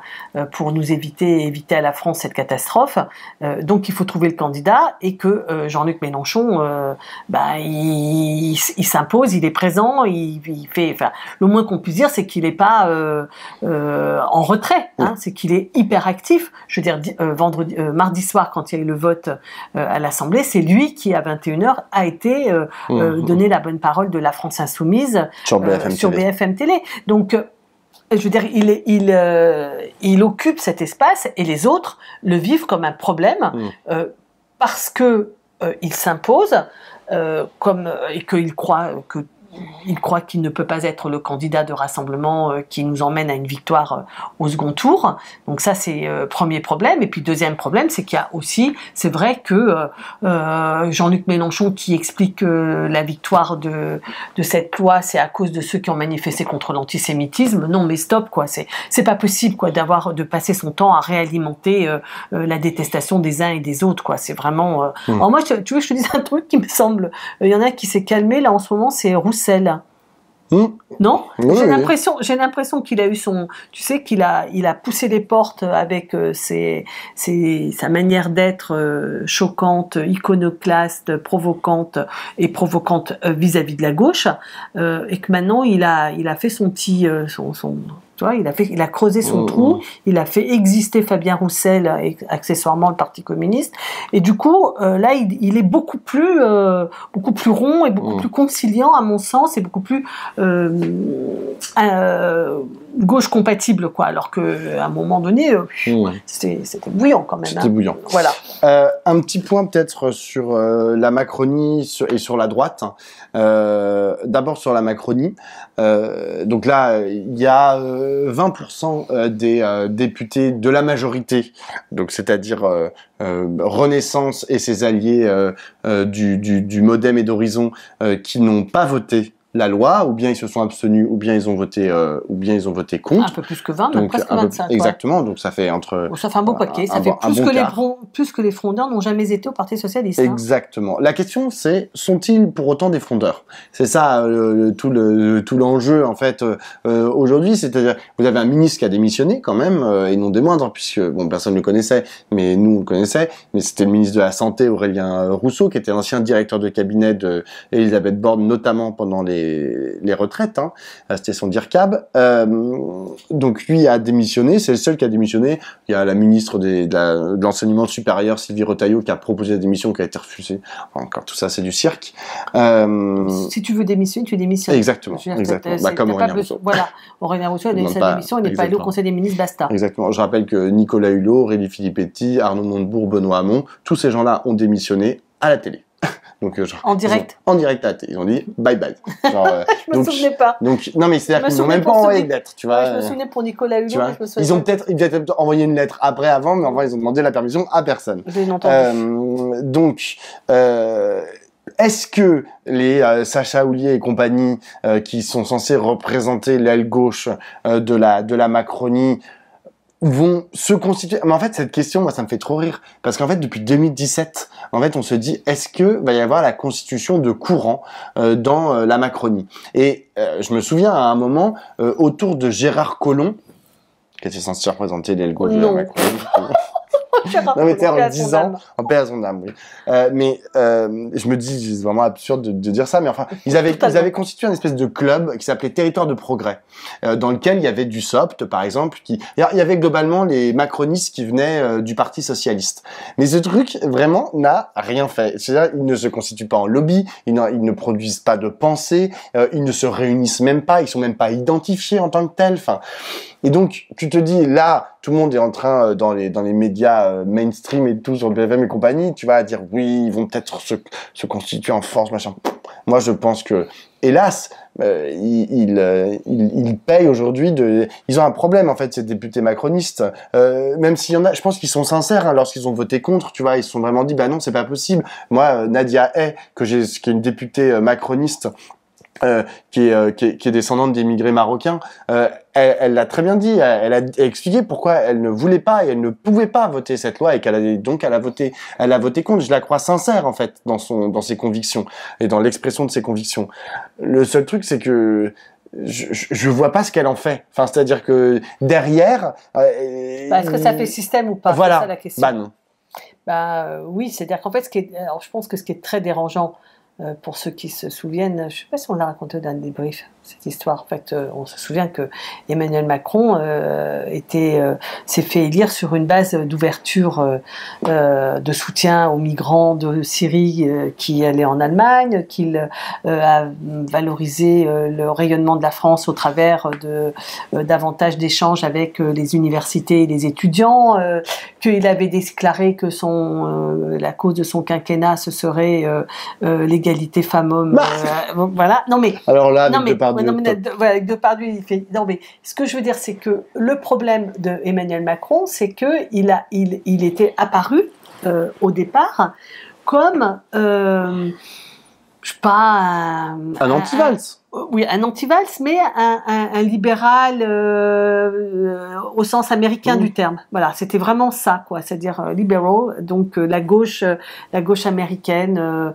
pour nous éviter à la France cette catastrophe. Donc il faut trouver le candidat, et que Jean-Luc Mélenchon, il s'impose, il est présent, il fait. Enfin, le moins qu'on puisse dire, c'est qu'il n'est pas en retrait, c'est qu'il est hyper actif. Je veux dire, mardi soir, quand il y a eu le vote à l'Assemblée, c'est lui qui, à 21h, a été donné la bonne parole de la France Insoumise sur BFM Télé. Donc, je veux dire, il occupe cet espace, et les autres le vivent comme un problème parce que il s'impose, et qu'il croit qu'il ne peut pas être le candidat de rassemblement qui nous emmène à une victoire au second tour. Donc ça, c'est premier problème. Et puis deuxième problème, c'est qu'il y a aussi, c'est vrai que Jean-Luc Mélenchon qui explique que la victoire de cette loi, c'est à cause de ceux qui ont manifesté contre l'antisémitisme. Non, mais stop, quoi. C'est pas possible, quoi, de passer son temps à réalimenter la détestation des uns et des autres, quoi. C'est vraiment. Alors moi, tu veux, je te dis un truc qui me semble. Il y en a qui s'est calmé là en ce moment, c'est Roussel. Non, j'ai l'impression qu'il a eu tu sais, qu'il a poussé les portes avec sa manière d'être choquante, iconoclaste, provocante vis-à-vis de la gauche, et que maintenant il a fait son petit tu vois, il a creusé son trou, il a fait exister Fabien Roussel et accessoirement le Parti communiste, et du coup là il est beaucoup plus rond et beaucoup plus conciliant à mon sens, et beaucoup plus gauche compatible, quoi, alors que à un moment donné c'était bouillant quand même. C'était bouillant. Voilà. Un petit point peut-être sur la Macronie et sur la droite. D'abord sur la Macronie. Donc là, il y a 20% des députés de la majorité, donc c'est-à-dire Renaissance et ses alliés du MoDem et d'Horizon, qui n'ont pas voté la loi, ou bien ils se sont abstenus, ou bien ils ont voté contre. Un peu plus que 20, donc presque 25. Exactement, donc ça fait ça fait un beau paquet, ça fait plus que les frondeurs n'ont jamais été au Parti Socialiste. Exactement. La question, c'est, sont-ils pour autant des frondeurs ? C'est ça tout l'enjeu, en fait, aujourd'hui, c'est-à-dire, vous avez un ministre qui a démissionné, quand même, et non des moindres, puisque, bon, personne ne le connaissait, mais nous, on le connaissait, mais c'était le ministre de la Santé, Aurélien Rousseau, qui était l'ancien directeur de cabinet d'Elisabeth Borne, notamment pendant les retraites, c'était son DIRCAB. Donc lui a démissionné, c'est le seul qui a démissionné. Il y a la ministre de l'enseignement supérieur, Sylvie Retailleau, qui a proposé la démission, qui a été refusée. Encore tout ça, c'est du cirque. Si tu veux démissionner, tu démissionnes. Exactement. Comme Aurélien Rousseau. Voilà, Aurélien Rousseau a donné sa démission, il n'est pas allé au Conseil des ministres, basta. Exactement. Je rappelle que Nicolas Hulot, Aurélie Filippetti, Arnaud Montebourg, Benoît Hamon, tous ces gens-là ont démissionné à la télé. Donc, en direct. En direct à la télé. Ils ont dit bye bye. Je me souvenais pas. Donc, non, mais c'est-à-dire qu'ils n'ont même pas envoyé de lettre, tu vois. Je me souvenais pour Nicolas Hulot. Ils ont peut-être envoyé une lettre avant, mais enfin, ils ont demandé la permission à personne. J'ai entendu. Donc, est-ce que les Sacha Houlié et compagnie, qui sont censés représenter l'aile gauche de la Macronie, vont se constituer. Mais en fait, cette question, moi, ça me fait trop rire. Parce qu'en fait, depuis 2017, en fait, on se dit, est-ce que va y avoir la constitution de courants dans la Macronie ? Et je me souviens à un moment, autour de Gérard Collomb, qui était censé représenter l'aile gauche de la Macronie. Non mais t'es en le disant, en paix à son âme, oui. Je me dis, c'est vraiment absurde de dire ça, mais enfin, ils avaient constitué un espèce de club qui s'appelait Territoire de Progrès, dans lequel il y avait du SOPT, par exemple, il y avait globalement les macronistes qui venaient du Parti Socialiste. Mais ce truc, vraiment, n'a rien fait. C'est-à-dire, ils ne se constituent pas en lobby, ils ne produisent pas de pensée, ils ne se réunissent même pas, ils sont même pas identifiés en tant que tels, enfin... Et donc, tu te dis, là, tout le monde est en train, dans les médias mainstream et tout, sur BFM et compagnie, tu vas dire, oui, ils vont peut-être se constituer en force, machin. Moi, je pense que, hélas, ils payent aujourd'hui ils ont un problème, en fait, ces députés macronistes. Même s'il y en a, je pense qu'ils sont sincères, hein, lorsqu'ils ont voté contre, tu vois, ils se sont vraiment dit, bah non, c'est pas possible. Moi, Nadia Hay, qui est une députée macroniste, qui est descendante d'émigrés marocains, elle l'a très bien dit, elle a expliqué pourquoi elle ne voulait pas et elle ne pouvait pas voter cette loi et elle a voté contre. Je la crois sincère en fait dans ses convictions et dans l'expression de ses convictions. Le seul truc c'est que je vois pas ce qu'elle en fait. Enfin, c'est-à-dire que derrière, est-ce que ça fait système ou pas? Voilà. C'est ça la question. Bah non. Oui, c'est-à-dire qu'en fait, je pense que ce qui est très dérangeant pour ceux qui se souviennent, je ne sais pas si on l'a raconté dans le débrief, cette histoire. En fait, on se souvient que Emmanuel Macron s'est fait élire sur une base d'ouverture de soutien aux migrants de Syrie qui allaient en Allemagne, qu'il a valorisé le rayonnement de la France au travers de davantage d'échanges avec les universités et les étudiants, qu'il avait déclaré que la cause de son quinquennat ce serait l'égalité femmes-hommes. Voilà. Non mais. Alors là, avec Depardieu, il fait. Non mais ce que je veux dire, c'est que le problème de Emmanuel Macron, c'est que il était apparu au départ comme je sais pas un anti-Valls. Oui, un anti-Valls, mais un libéral au sens américain du terme. Voilà, c'était vraiment ça, quoi. C'est-à-dire libéral, donc la gauche américaine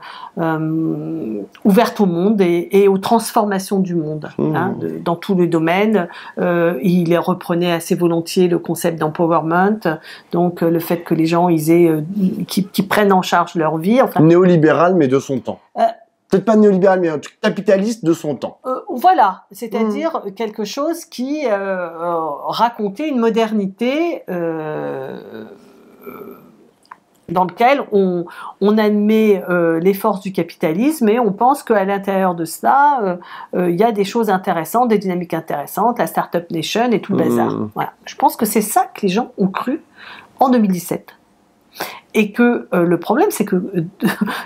ouverte au monde et aux transformations du monde, dans tous les domaines. Il reprenait assez volontiers le concept d'empowerment, donc le fait que les gens qui prennent en charge leur vie. Enfin, néolibéral, mais de son temps. Peut-être pas néolibéral, mais capitaliste de son temps. Voilà, c'est-à-dire quelque chose qui racontait une modernité dans lequel on admet les forces du capitalisme et on pense qu'à l'intérieur de cela, il y a des choses intéressantes, des dynamiques intéressantes, la Startup Nation et tout le bazar. Voilà. Je pense que c'est ça que les gens ont cru en 2017. Et que le problème, c'est que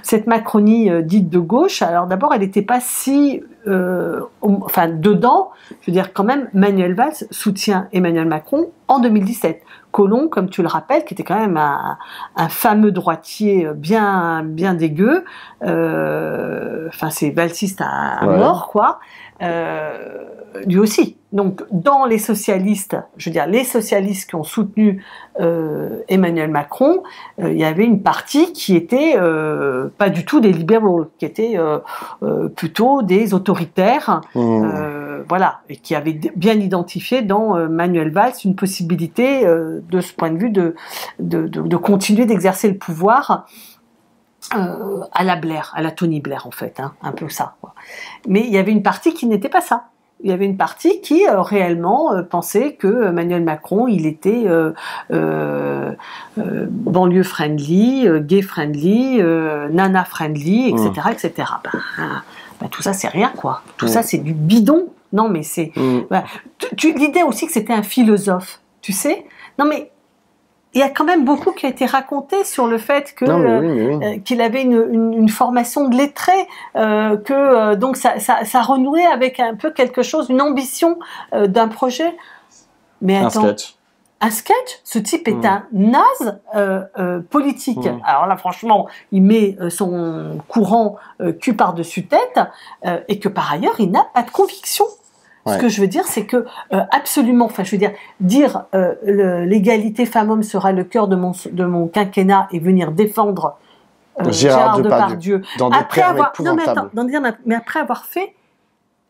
cette Macronie dite de gauche, alors d'abord, elle n'était pas si... dedans, je veux dire, quand même, Manuel Valls soutient Emmanuel Macron en 2017. Collomb, comme tu le rappelles, qui était quand même un fameux droitier bien dégueu, c'est valsiste à mort, quoi, lui aussi. Donc, dans les socialistes, je veux dire, les socialistes qui ont soutenu Emmanuel Macron, il y avait une partie qui était pas du tout des libéraux, qui était plutôt des autoritaires, voilà, et qui avait bien identifié dans Manuel Valls une possibilité, de ce point de vue, de continuer d'exercer le pouvoir à la Blair, à la Tony Blair en fait, un peu ça, quoi. Mais il y avait une partie qui n'était pas ça. Il y avait une partie qui réellement pensait que Emmanuel Macron, il était banlieue friendly, gay friendly, nana friendly, etc., etc. Tout ça c'est rien, quoi. Tout ça c'est du bidon. Non mais c'est l'idée aussi que c'était un philosophe, tu sais. Non mais il y a quand même beaucoup qui a été raconté sur le fait que qu'il avait une formation de lettré, que donc ça renouait avec un peu quelque chose, une ambition d'un projet. Mais attends, un sketch, ce type est un naze politique. Alors là, franchement, il met son courant cul par-dessus tête, et que par ailleurs, il n'a pas de conviction. Ce que je veux dire, c'est que absolument, dire l'égalité femmes-hommes sera le cœur de mon quinquennat et venir défendre Gérard Depardieu dans des termes épouvantables. Mais après avoir fait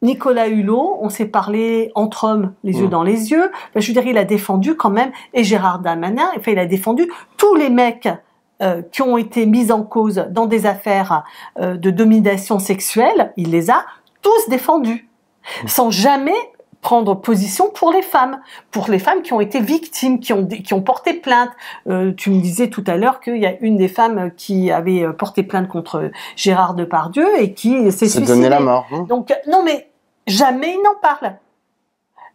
Nicolas Hulot, on s'est parlé entre hommes, les yeux dans les yeux. Ben, je veux dire, il a défendu quand même, et Gérard Darmanin, enfin, il a défendu tous les mecs qui ont été mis en cause dans des affaires de domination sexuelle. Il les a tous défendus, sans jamais prendre position pour les femmes qui ont été victimes, qui ont porté plainte. Tu me disais tout à l'heure qu'il y a une des femmes qui avait porté plainte contre Gérard Depardieu et qui s'est suicidée. Donné la mort. Donc non, mais jamais il n'en parle.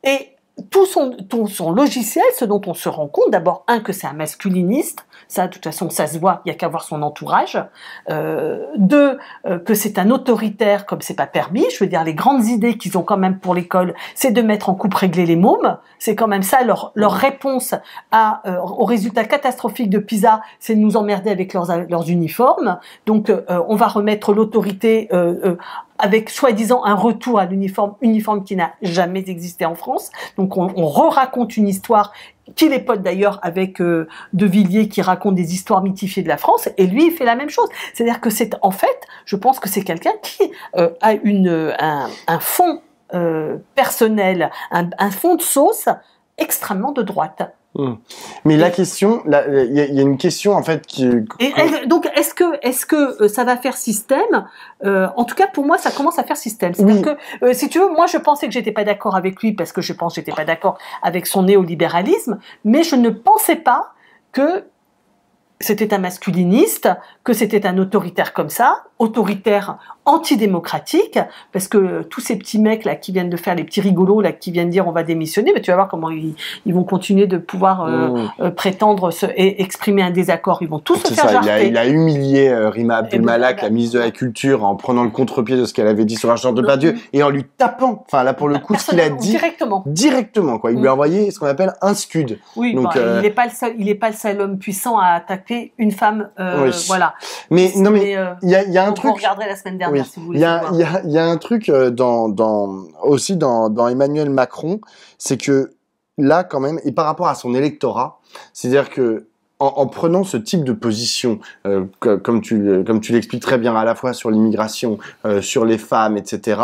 Et tout son logiciel, ce dont on se rend compte, d'abord, que c'est un masculiniste, ça, de toute façon, ça se voit, il y a qu'à voir son entourage. Deux, que c'est un autoritaire comme c'est pas permis. Je veux dire, les grandes idées qu'ils ont quand même pour l'école, c'est de mettre en coupe réglée les mômes. C'est quand même ça, leur réponse aux résultats catastrophiques de PISA, c'est de nous emmerder avec leurs uniformes. Donc, on va remettre l'autorité avec soi-disant un retour à uniforme qui n'a jamais existé en France. Donc on re-raconte une histoire qui les pote d'ailleurs avec De Villiers qui raconte des histoires mythifiées de la France, et lui il fait la même chose. C'est-à-dire que en fait, je pense que c'est quelqu'un qui a un fond personnel, un fond de sauce extrêmement de droite. Mais la question, il y a une question en fait qui. Donc est-ce que ça va faire système? En tout cas pour moi ça commence à faire système. C'est-à-dire que si tu veux, moi je pensais que j'étais pas d'accord avec lui parce que je pense que j'étais pas d'accord avec son néolibéralisme, mais je ne pensais pas que c'était un masculiniste, que c'était un autoritaire comme ça, autoritaire antidémocratique, parce que tous ces petits mecs là qui viennent de faire les petits rigolos là qui viennent dire on va démissionner, mais tu vas voir comment ils vont continuer de pouvoir prétendre et exprimer un désaccord, ils vont tous se faire jarter. Il a humilié Rima Abdul-Malak, la ministre de la Culture, en prenant le contre-pied de ce qu'elle avait dit sur Gérard Depardieu et en lui tapant, enfin là pour le coup ce qu'il a dit directement quoi, il lui a envoyé ce qu'on appelle un scud. Oui, donc il n'est pas le seul homme puissant à attaquer une femme, voilà. Mais non mais il y a un truc. Vous regarderez la semaine dernière si vous voulez. Il y a un truc aussi dans Emmanuel Macron, c'est que là quand même, et par rapport à son électorat, c'est-à-dire que en prenant ce type de position, comme tu l'expliques très bien, à la fois sur l'immigration, sur les femmes, etc.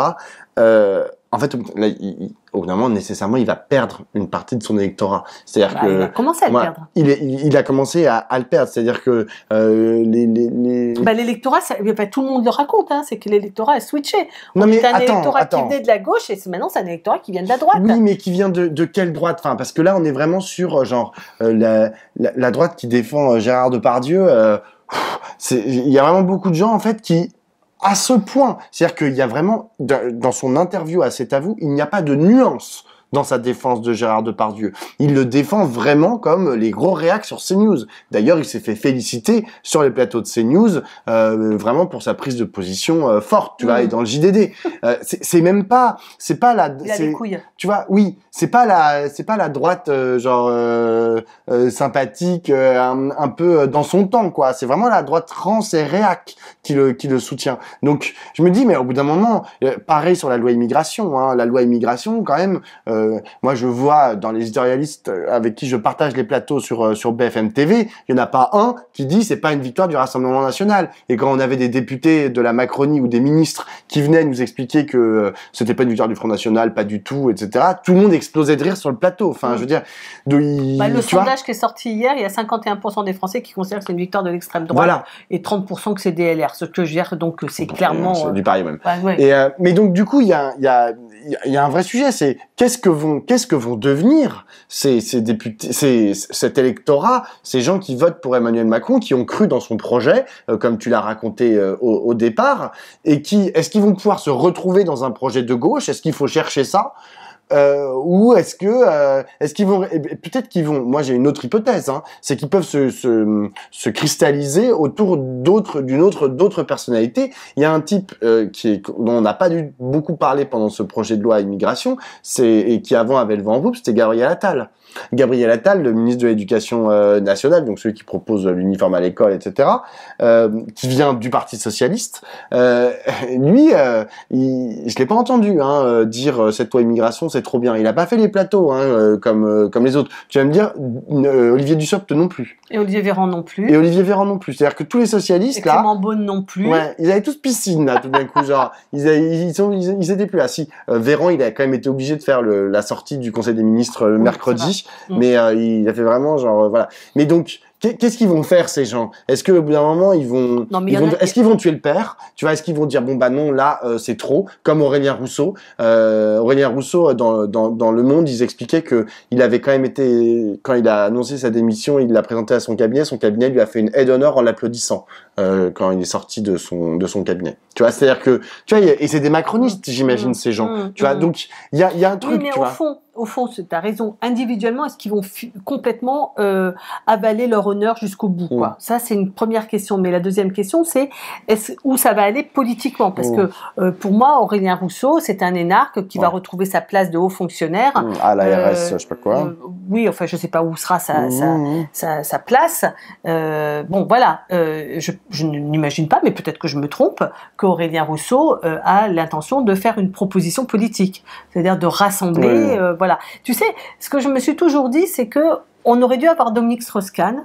En fait, là, au bout d'un moment, nécessairement, il va perdre une partie de son électorat. C'est-à-dire que il a commencé à le perdre. Il a commencé à le perdre. C'est-à-dire que l'électorat, tout le monde le raconte, c'est que l'électorat a switché. Non mais un électorat qui venait de la gauche et maintenant c'est un électorat qui vient de la droite. Oui, mais qui vient de quelle droite? Enfin, parce que là, on est vraiment sur la droite qui défend Gérard Depardieu. Il y a vraiment beaucoup de gens en fait qui à ce point, c'est-à-dire qu'il y a vraiment, dans son interview à C'est à vous, il n'y a pas de nuance dans sa défense de Gérard Depardieu. Il le défend vraiment comme les gros réacs sur CNews. D'ailleurs, il s'est fait féliciter sur les plateaux de CNews, vraiment pour sa prise de position forte, tu vois, et dans le JDD. C'est pas la, il a des couilles. Tu vois, oui, c'est pas la droite sympathique, un peu dans son temps, quoi. C'est vraiment la droite rance et réac qui le soutient. Donc, je me dis, mais au bout d'un moment, pareil sur la loi immigration, la loi immigration, quand même, moi je vois dans les éditorialistes avec qui je partage les plateaux sur BFM TV, il y en a pas un qui dit c'est pas une victoire du Rassemblement national. Et quand on avait des députés de la Macronie ou des ministres qui venaient nous expliquer que c'était pas une victoire du Front National, pas du tout, etc., tout le monde explosait de rire sur le plateau. Enfin, je veux dire, le sondage qui est sorti hier, il y a 51% des Français qui considèrent que c'est une victoire de l'extrême droite, voilà, et 30% que c'est DLR. Ce que je veux dire, donc c'est clairement c'est du pari même. Ouais. Et mais donc du coup, il y a un vrai sujet, c'est qu'est-ce que vont devenir ces députés, cet électorat, ces gens qui votent pour Emmanuel Macron, qui ont cru dans son projet, comme tu l'as raconté au départ, et est-ce qu'ils vont pouvoir se retrouver dans un projet de gauche? Est-ce qu'il faut chercher ça? Ou est-ce qu'ils vont, peut-être qu'ils vont, moi j'ai une autre hypothèse, c'est qu'ils peuvent se cristalliser autour d'autres personnalités. Il y a un type dont on n'a pas dû beaucoup parler pendant ce projet de loi immigration, et qui avant avait le vent en poupe, c'était Gabriel Attal. Gabriel Attal, le ministre de l'Éducation nationale, donc celui qui propose l'uniforme à l'école, etc., qui vient du Parti socialiste, lui, je l'ai pas entendu dire cette loi immigration, c'est c'est trop bien. Il a pas fait les plateaux, hein, comme les autres. Tu vas me dire, Olivier Dussopt non plus. Et Olivier Véran non plus. Et Olivier Véran non plus. C'est-à-dire que tous les socialistes, et Clément Beaune non plus. Ouais, ils avaient tous piscine, là, tout d'un coup, genre, ils étaient plus là. Si, Véran, il a quand même été obligé de faire la sortie du Conseil des ministres mercredi, mais il a fait vraiment, genre, voilà. Mais donc, qu'est-ce qu'ils vont faire, ces gens? Est-ce qu'au bout d'un moment, est-ce qu'ils vont tuer le père? Tu vois, est-ce qu'ils vont dire, bon, bah non, là, c'est trop, comme Aurélien Rousseau. Aurélien Rousseau, dans Le Monde, ils expliquaient que il avait quand même été, quand il a annoncé sa démission, il l'a présenté à son cabinet lui a fait une aide d'honneur en l'applaudissant, quand il est sorti de son cabinet. Tu vois, c'est-à-dire que, tu vois, et c'est des macronistes, j'imagine, ces gens. Tu vois, donc, il y a un truc, oui, mais tu vois. Au fond, tu as raison. Individuellement, est-ce qu'ils vont complètement avaler leur honneur jusqu'au bout, quoi? Ça, c'est une première question. Mais la deuxième question, c'est où ça va aller politiquement? Parce que pour moi, Aurélien Rousseau, c'est un énarque qui va retrouver sa place de haut fonctionnaire. À l'ARS, je sais pas quoi. Oui, enfin, je sais pas où sera sa place. Bon, voilà. Je n'imagine pas, mais peut-être que je me trompe, qu'Aurélien Rousseau a l'intention de faire une proposition politique. C'est-à-dire de rassembler... voilà. Tu sais, ce que je me suis toujours dit, c'est que on aurait dû avoir Dominique Strauss-Kahn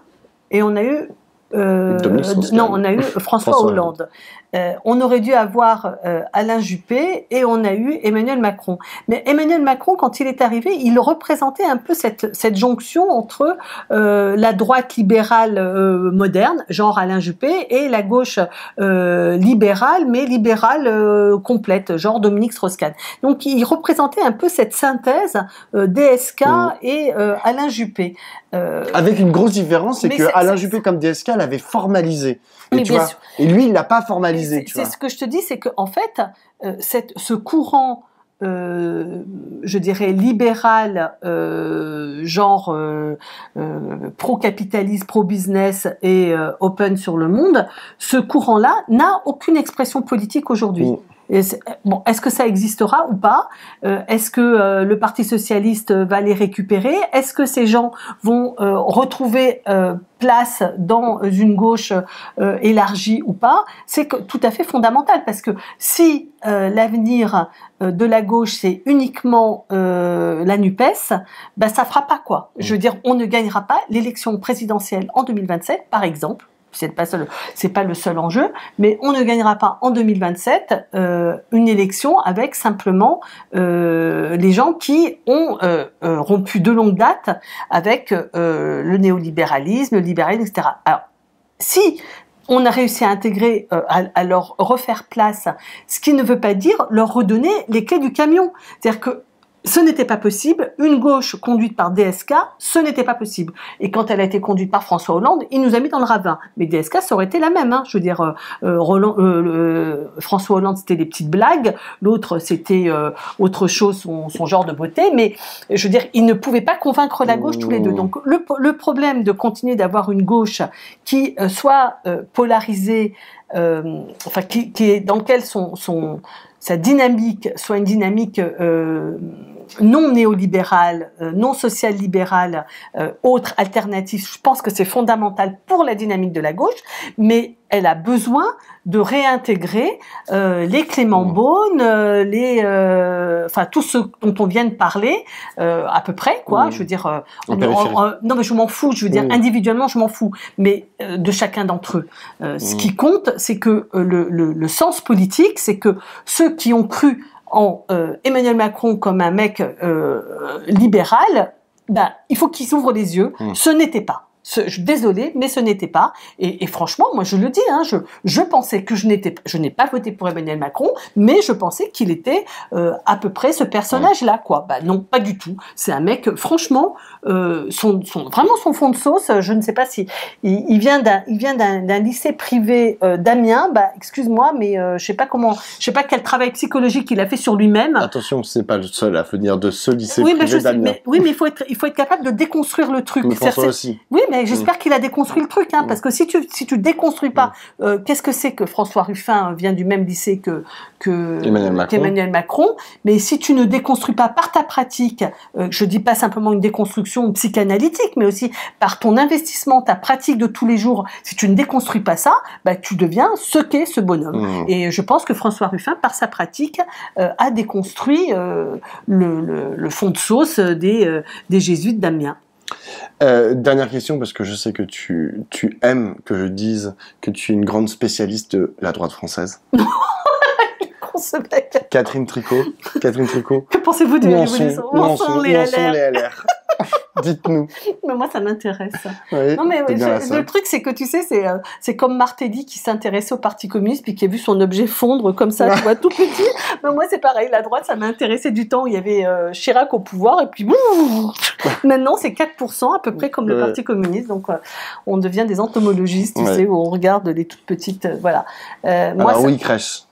et on a eu on a eu François Hollande. On aurait dû avoir Alain Juppé et on a eu Emmanuel Macron. Mais Emmanuel Macron, quand il est arrivé, il représentait un peu cette jonction entre la droite libérale moderne, genre Alain Juppé, et la gauche libérale, mais libérale complète, genre Dominique Strauss-Kahn. Donc il représentait un peu cette synthèse DSK et Alain Juppé. Avec une grosse différence, c'est que Alain Juppé comme DSK l'avait formalisé. Et, et lui, il l'a pas formalisé. C'est ce que je te dis, c'est qu'en fait, ce courant, je dirais, libéral, genre pro-capitaliste, pro-business et open sur le monde, ce courant-là n'a aucune expression politique aujourd'hui. Bon, est-ce que ça existera ou pas? Est-ce que le Parti socialiste va les récupérer? Est-ce que ces gens vont retrouver place dans une gauche élargie ou pas? C'est tout à fait fondamental, parce que si l'avenir de la gauche c'est uniquement la NUPES, ben ça fera pas quoi. Je veux dire, on ne gagnera pas l'élection présidentielle en 2027, par exemple. C'est pas le seul enjeu, mais on ne gagnera pas en 2027 une élection avec simplement les gens qui ont rompu de longue date avec le néolibéralisme, le libéralisme, etc. Alors, si on a réussi à intégrer, à leur refaire place, ce qui ne veut pas dire leur redonner les clés du camion. C'est-à-dire que ce n'était pas possible. Une gauche conduite par DSK, ce n'était pas possible. Et quand elle a été conduite par François Hollande, il nous a mis dans le ravin. Mais DSK, ça aurait été la même. Hein. Je veux dire, François Hollande, c'était des petites blagues. L'autre, c'était autre chose, son genre de beauté. Mais je veux dire, ils ne pouvaient pas convaincre la gauche tous les deux. Donc, le problème de continuer d'avoir une gauche qui soit polarisée, enfin, qui est dans lequel sa dynamique soit une dynamique non néolibérale, non social-libérale, autre, alternative. Je pense que c'est fondamental pour la dynamique de la gauche, mais elle a besoin de réintégrer les Clément Beaune, enfin tout ce dont on vient de parler, à peu près, quoi. Je veux dire, non mais je m'en fous. Je veux dire, individuellement, je m'en fous, mais de chacun d'entre eux. Ce qui compte, c'est que le sens politique, c'est que ceux qui ont cru en Emmanuel Macron comme un mec libéral, ben il faut qu'ils ouvrent les yeux. Ce n'était pas. Je suis désolée, mais ce n'était pas. Et franchement, moi je le dis, hein, je pensais que je n'ai pas voté pour Emmanuel Macron, mais je pensais qu'il était à peu près ce personnage-là, quoi. Bah non, pas du tout. C'est un mec, franchement, vraiment son fond de sauce. Je ne sais pas si il vient d'un lycée privé d'Amiens. Bah excuse-moi, mais je sais pas quel travail psychologique il a fait sur lui-même. Attention, c'est pas le seul à venir de ce lycée privé d'Amiens. Oui, mais il faut être capable de déconstruire le truc. Mais François aussi. Oui, mais mais j'espère qu'il a déconstruit le truc, hein, parce que si tu déconstruis pas, qu'est-ce que c'est que François Ruffin vient du même lycée qu'Emmanuel Macron, mais si tu ne déconstruis pas par ta pratique, je dis pas simplement une déconstruction psychanalytique, mais aussi par ton investissement, ta pratique de tous les jours, si tu ne déconstruis pas ça, bah, tu deviens ce qu'est ce bonhomme. Et je pense que François Ruffin, par sa pratique, a déconstruit le fond de sauce des jésuites d'Amiens. Dernière question, parce que je sais que tu aimes que je dise que tu es une grande spécialiste de la droite française. Catherine Tricot. Que pensez-vous de l'évolution? Où en sont les LR? Dites-nous. Mais moi, ça m'intéresse. Oui, non, mais le truc, c'est que tu sais, c'est comme Martelly qui s'intéressait au Parti communiste puis qui a vu son objet fondre comme ça, tu vois, tout petit. Mais moi, c'est pareil. La droite, ça m'a intéressé du temps où il y avait Chirac au pouvoir et puis maintenant, c'est 4% à peu près comme le Parti communiste. Donc, on devient des entomologistes, tu sais, où on regarde les toutes petites. Voilà. Alors, où ils crèchent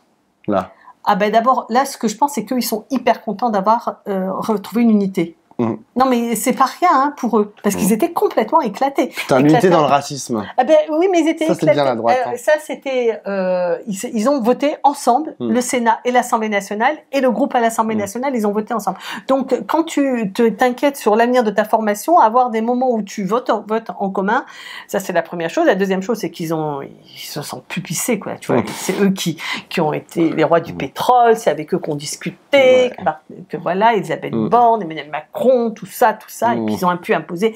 là? Ah ben d'abord, là, ce que je pense, c'est qu'ils sont hyper contents d'avoir retrouvé une unité. Non, mais c'est pas rien hein, pour eux, parce qu'ils étaient complètement éclatés. Putain, l'unité dans le racisme. Ah ben oui, mais ils étaient éclatés. Ça, c'est bien la droite. Ça, c'était... ils ont voté ensemble, le Sénat et l'Assemblée nationale, et le groupe à l'Assemblée nationale, ils ont voté ensemble. Donc, quand tu t'inquiètes sur l'avenir de ta formation, avoir des moments où tu votes en commun, ça, c'est la première chose. La deuxième chose, c'est ils se sont pupissés, quoi. Tu vois, c'est eux qui ont été les rois du pétrole, c'est avec eux qu'on discutait, que voilà, Elisabeth Borne, Emmanuel Macron, tout ça, et puis ils ont pu imposer.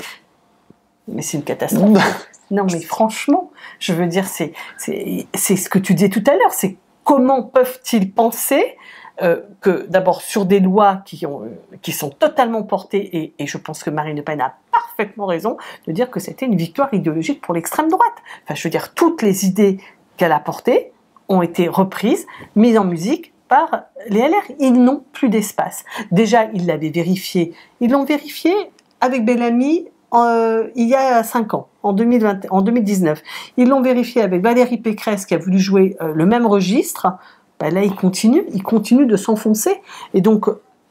Mais c'est une catastrophe. Non, mais franchement, je veux dire, c'est ce que tu disais tout à l'heure, c'est comment peuvent-ils penser que d'abord sur des lois qui sont totalement portées, et je pense que Marine Le Pen a parfaitement raison de dire que c'était une victoire idéologique pour l'extrême droite. Enfin, je veux dire, toutes les idées qu'elle a portées ont été reprises, mises en musique par les LR. Ils n'ont plus d'espace. Déjà, ils l'avaient vérifié. Ils l'ont vérifié avec Bellamy il y a 5 ans, en 2019. Ils l'ont vérifié avec Valérie Pécresse qui a voulu jouer le même registre. Ben là, ils continuent de s'enfoncer. Et donc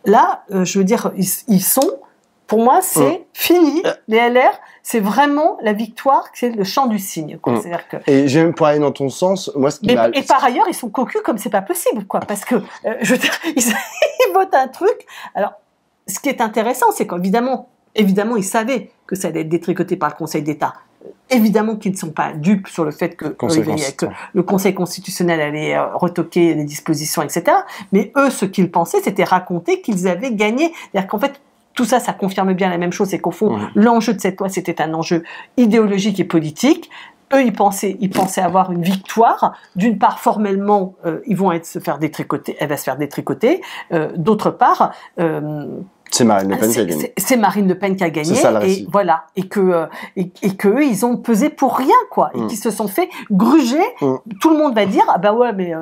là, je veux dire, ils sont... Pour moi, c'est fini. Les LR, c'est vraiment la victoire, c'est le chant du cygne. Quoi. C'est-à-dire que... Et j'aime pour aller dans ton sens, moi, ce qui m'a... Et par ailleurs, ils sont cocus comme c'est pas possible, quoi. Parce que, je veux dire, ils votent un truc. Alors, ce qui est intéressant, c'est qu'évidemment, ils savaient que ça allait être détricoté par le Conseil d'État. Évidemment qu'ils ne sont pas dupes sur le fait que le Conseil constitutionnel allait retoquer les dispositions, etc. Mais eux, ce qu'ils pensaient, c'était raconter qu'ils avaient gagné. C'est-à-dire qu'en fait, tout ça, ça confirme bien la même chose, c'est qu'au fond, l'enjeu de cette loi, c'était un enjeu idéologique et politique. Eux, ils pensaient avoir une victoire. D'une part, formellement, ils vont elle va se faire détricoter. D'autre part, c'est Marine Le Pen qui a gagné. C'est Marine Le Pen qui a gagné. C'est ça, le récit. Et voilà. Et que eux, ils ont pesé pour rien, quoi. Et qu'ils se sont fait gruger. Tout le monde va dire, ah bah ouais, mais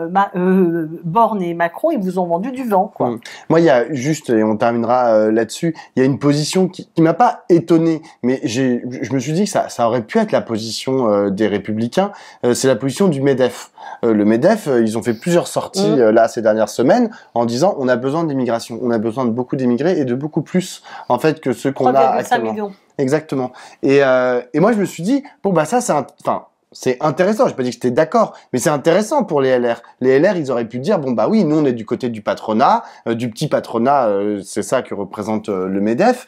Borne et Macron, ils vous ont vendu du vent, quoi. Moi, il y a juste, et on terminera là-dessus, il y a une position qui m'a pas étonné, mais je me suis dit que ça aurait pu être la position des Républicains. C'est la position du MEDEF. Le MEDEF, ils ont fait plusieurs sorties là ces dernières semaines en disant on a besoin d'immigration, on a besoin de beaucoup d'émigrés et de beaucoup plus en fait que ceux qu'on a actuellement. 3,5 millions. Exactement. Et moi je me suis dit bon bah ça c'est intéressant. J'ai pas dit que j'étais d'accord, mais c'est intéressant pour les LR. Les LR, ils auraient pu dire bon bah oui, nous on est du côté du patronat, du petit patronat, c'est ça que représente le MEDEF.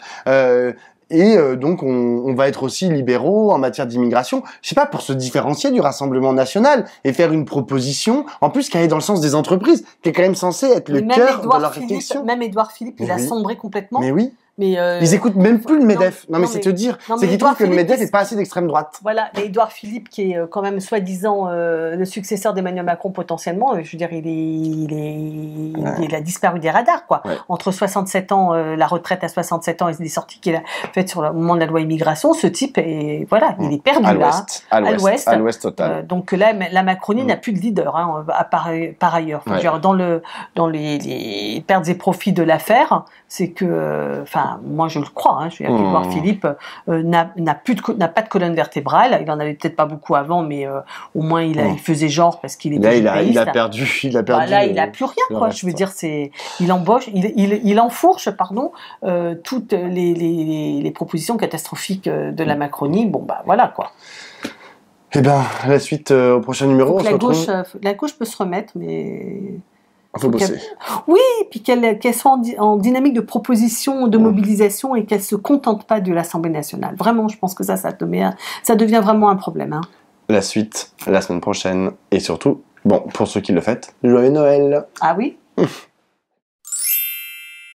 Donc on va être aussi libéraux en matière d'immigration. Je sais pas, pour se différencier du Rassemblement national et faire une proposition, en plus qui allait dans le sens des entreprises, qui est quand même censé être le cœur de leur réflexion. Même Édouard Philippe, il a sombré complètement. Mais oui. Mais ils écoutent même plus le MEDEF. Non mais c'est te dire, c'est qu'ils trouvent que le MEDEF n'est pas assez d'extrême droite. Voilà, mais Édouard Philippe, qui est quand même soi-disant le successeur d'Emmanuel Macron potentiellement, je veux dire, il a disparu des radars, quoi. Ouais. Entre 67 ans, la retraite à 67 ans et les sorties qu'il a faites sur le moment de la loi immigration, ce type est, voilà, il est perdu à l'ouest total. Donc là, la Macronie n'a plus de leader, hein, par ailleurs. Dire, dans les pertes et profits de l'affaire, c'est que, enfin, Enfin, moi je le crois. Hein, je veux dire qu'Édouard Philippe n'a pas de colonne vertébrale. Il en avait peut-être pas beaucoup avant, mais au moins il faisait genre parce qu'il était là, il a perdu. Là, il a plus rien, quoi. Je veux dire, il embauche, il enfourche, toutes les propositions catastrophiques de la Macronie. Bon, bah voilà, quoi. Eh ben, la suite au prochain numéro. La gauche peut se remettre, mais faut bosser. Oui, puis qu'elle soit en dynamique de proposition, de mobilisation, et qu'elle se contente pas de l'Assemblée nationale. Vraiment, je pense que ça devient vraiment un problème. Hein. La suite, la semaine prochaine, et surtout, bon, pour ceux qui le fêtent, joyeux Noël. Ah oui.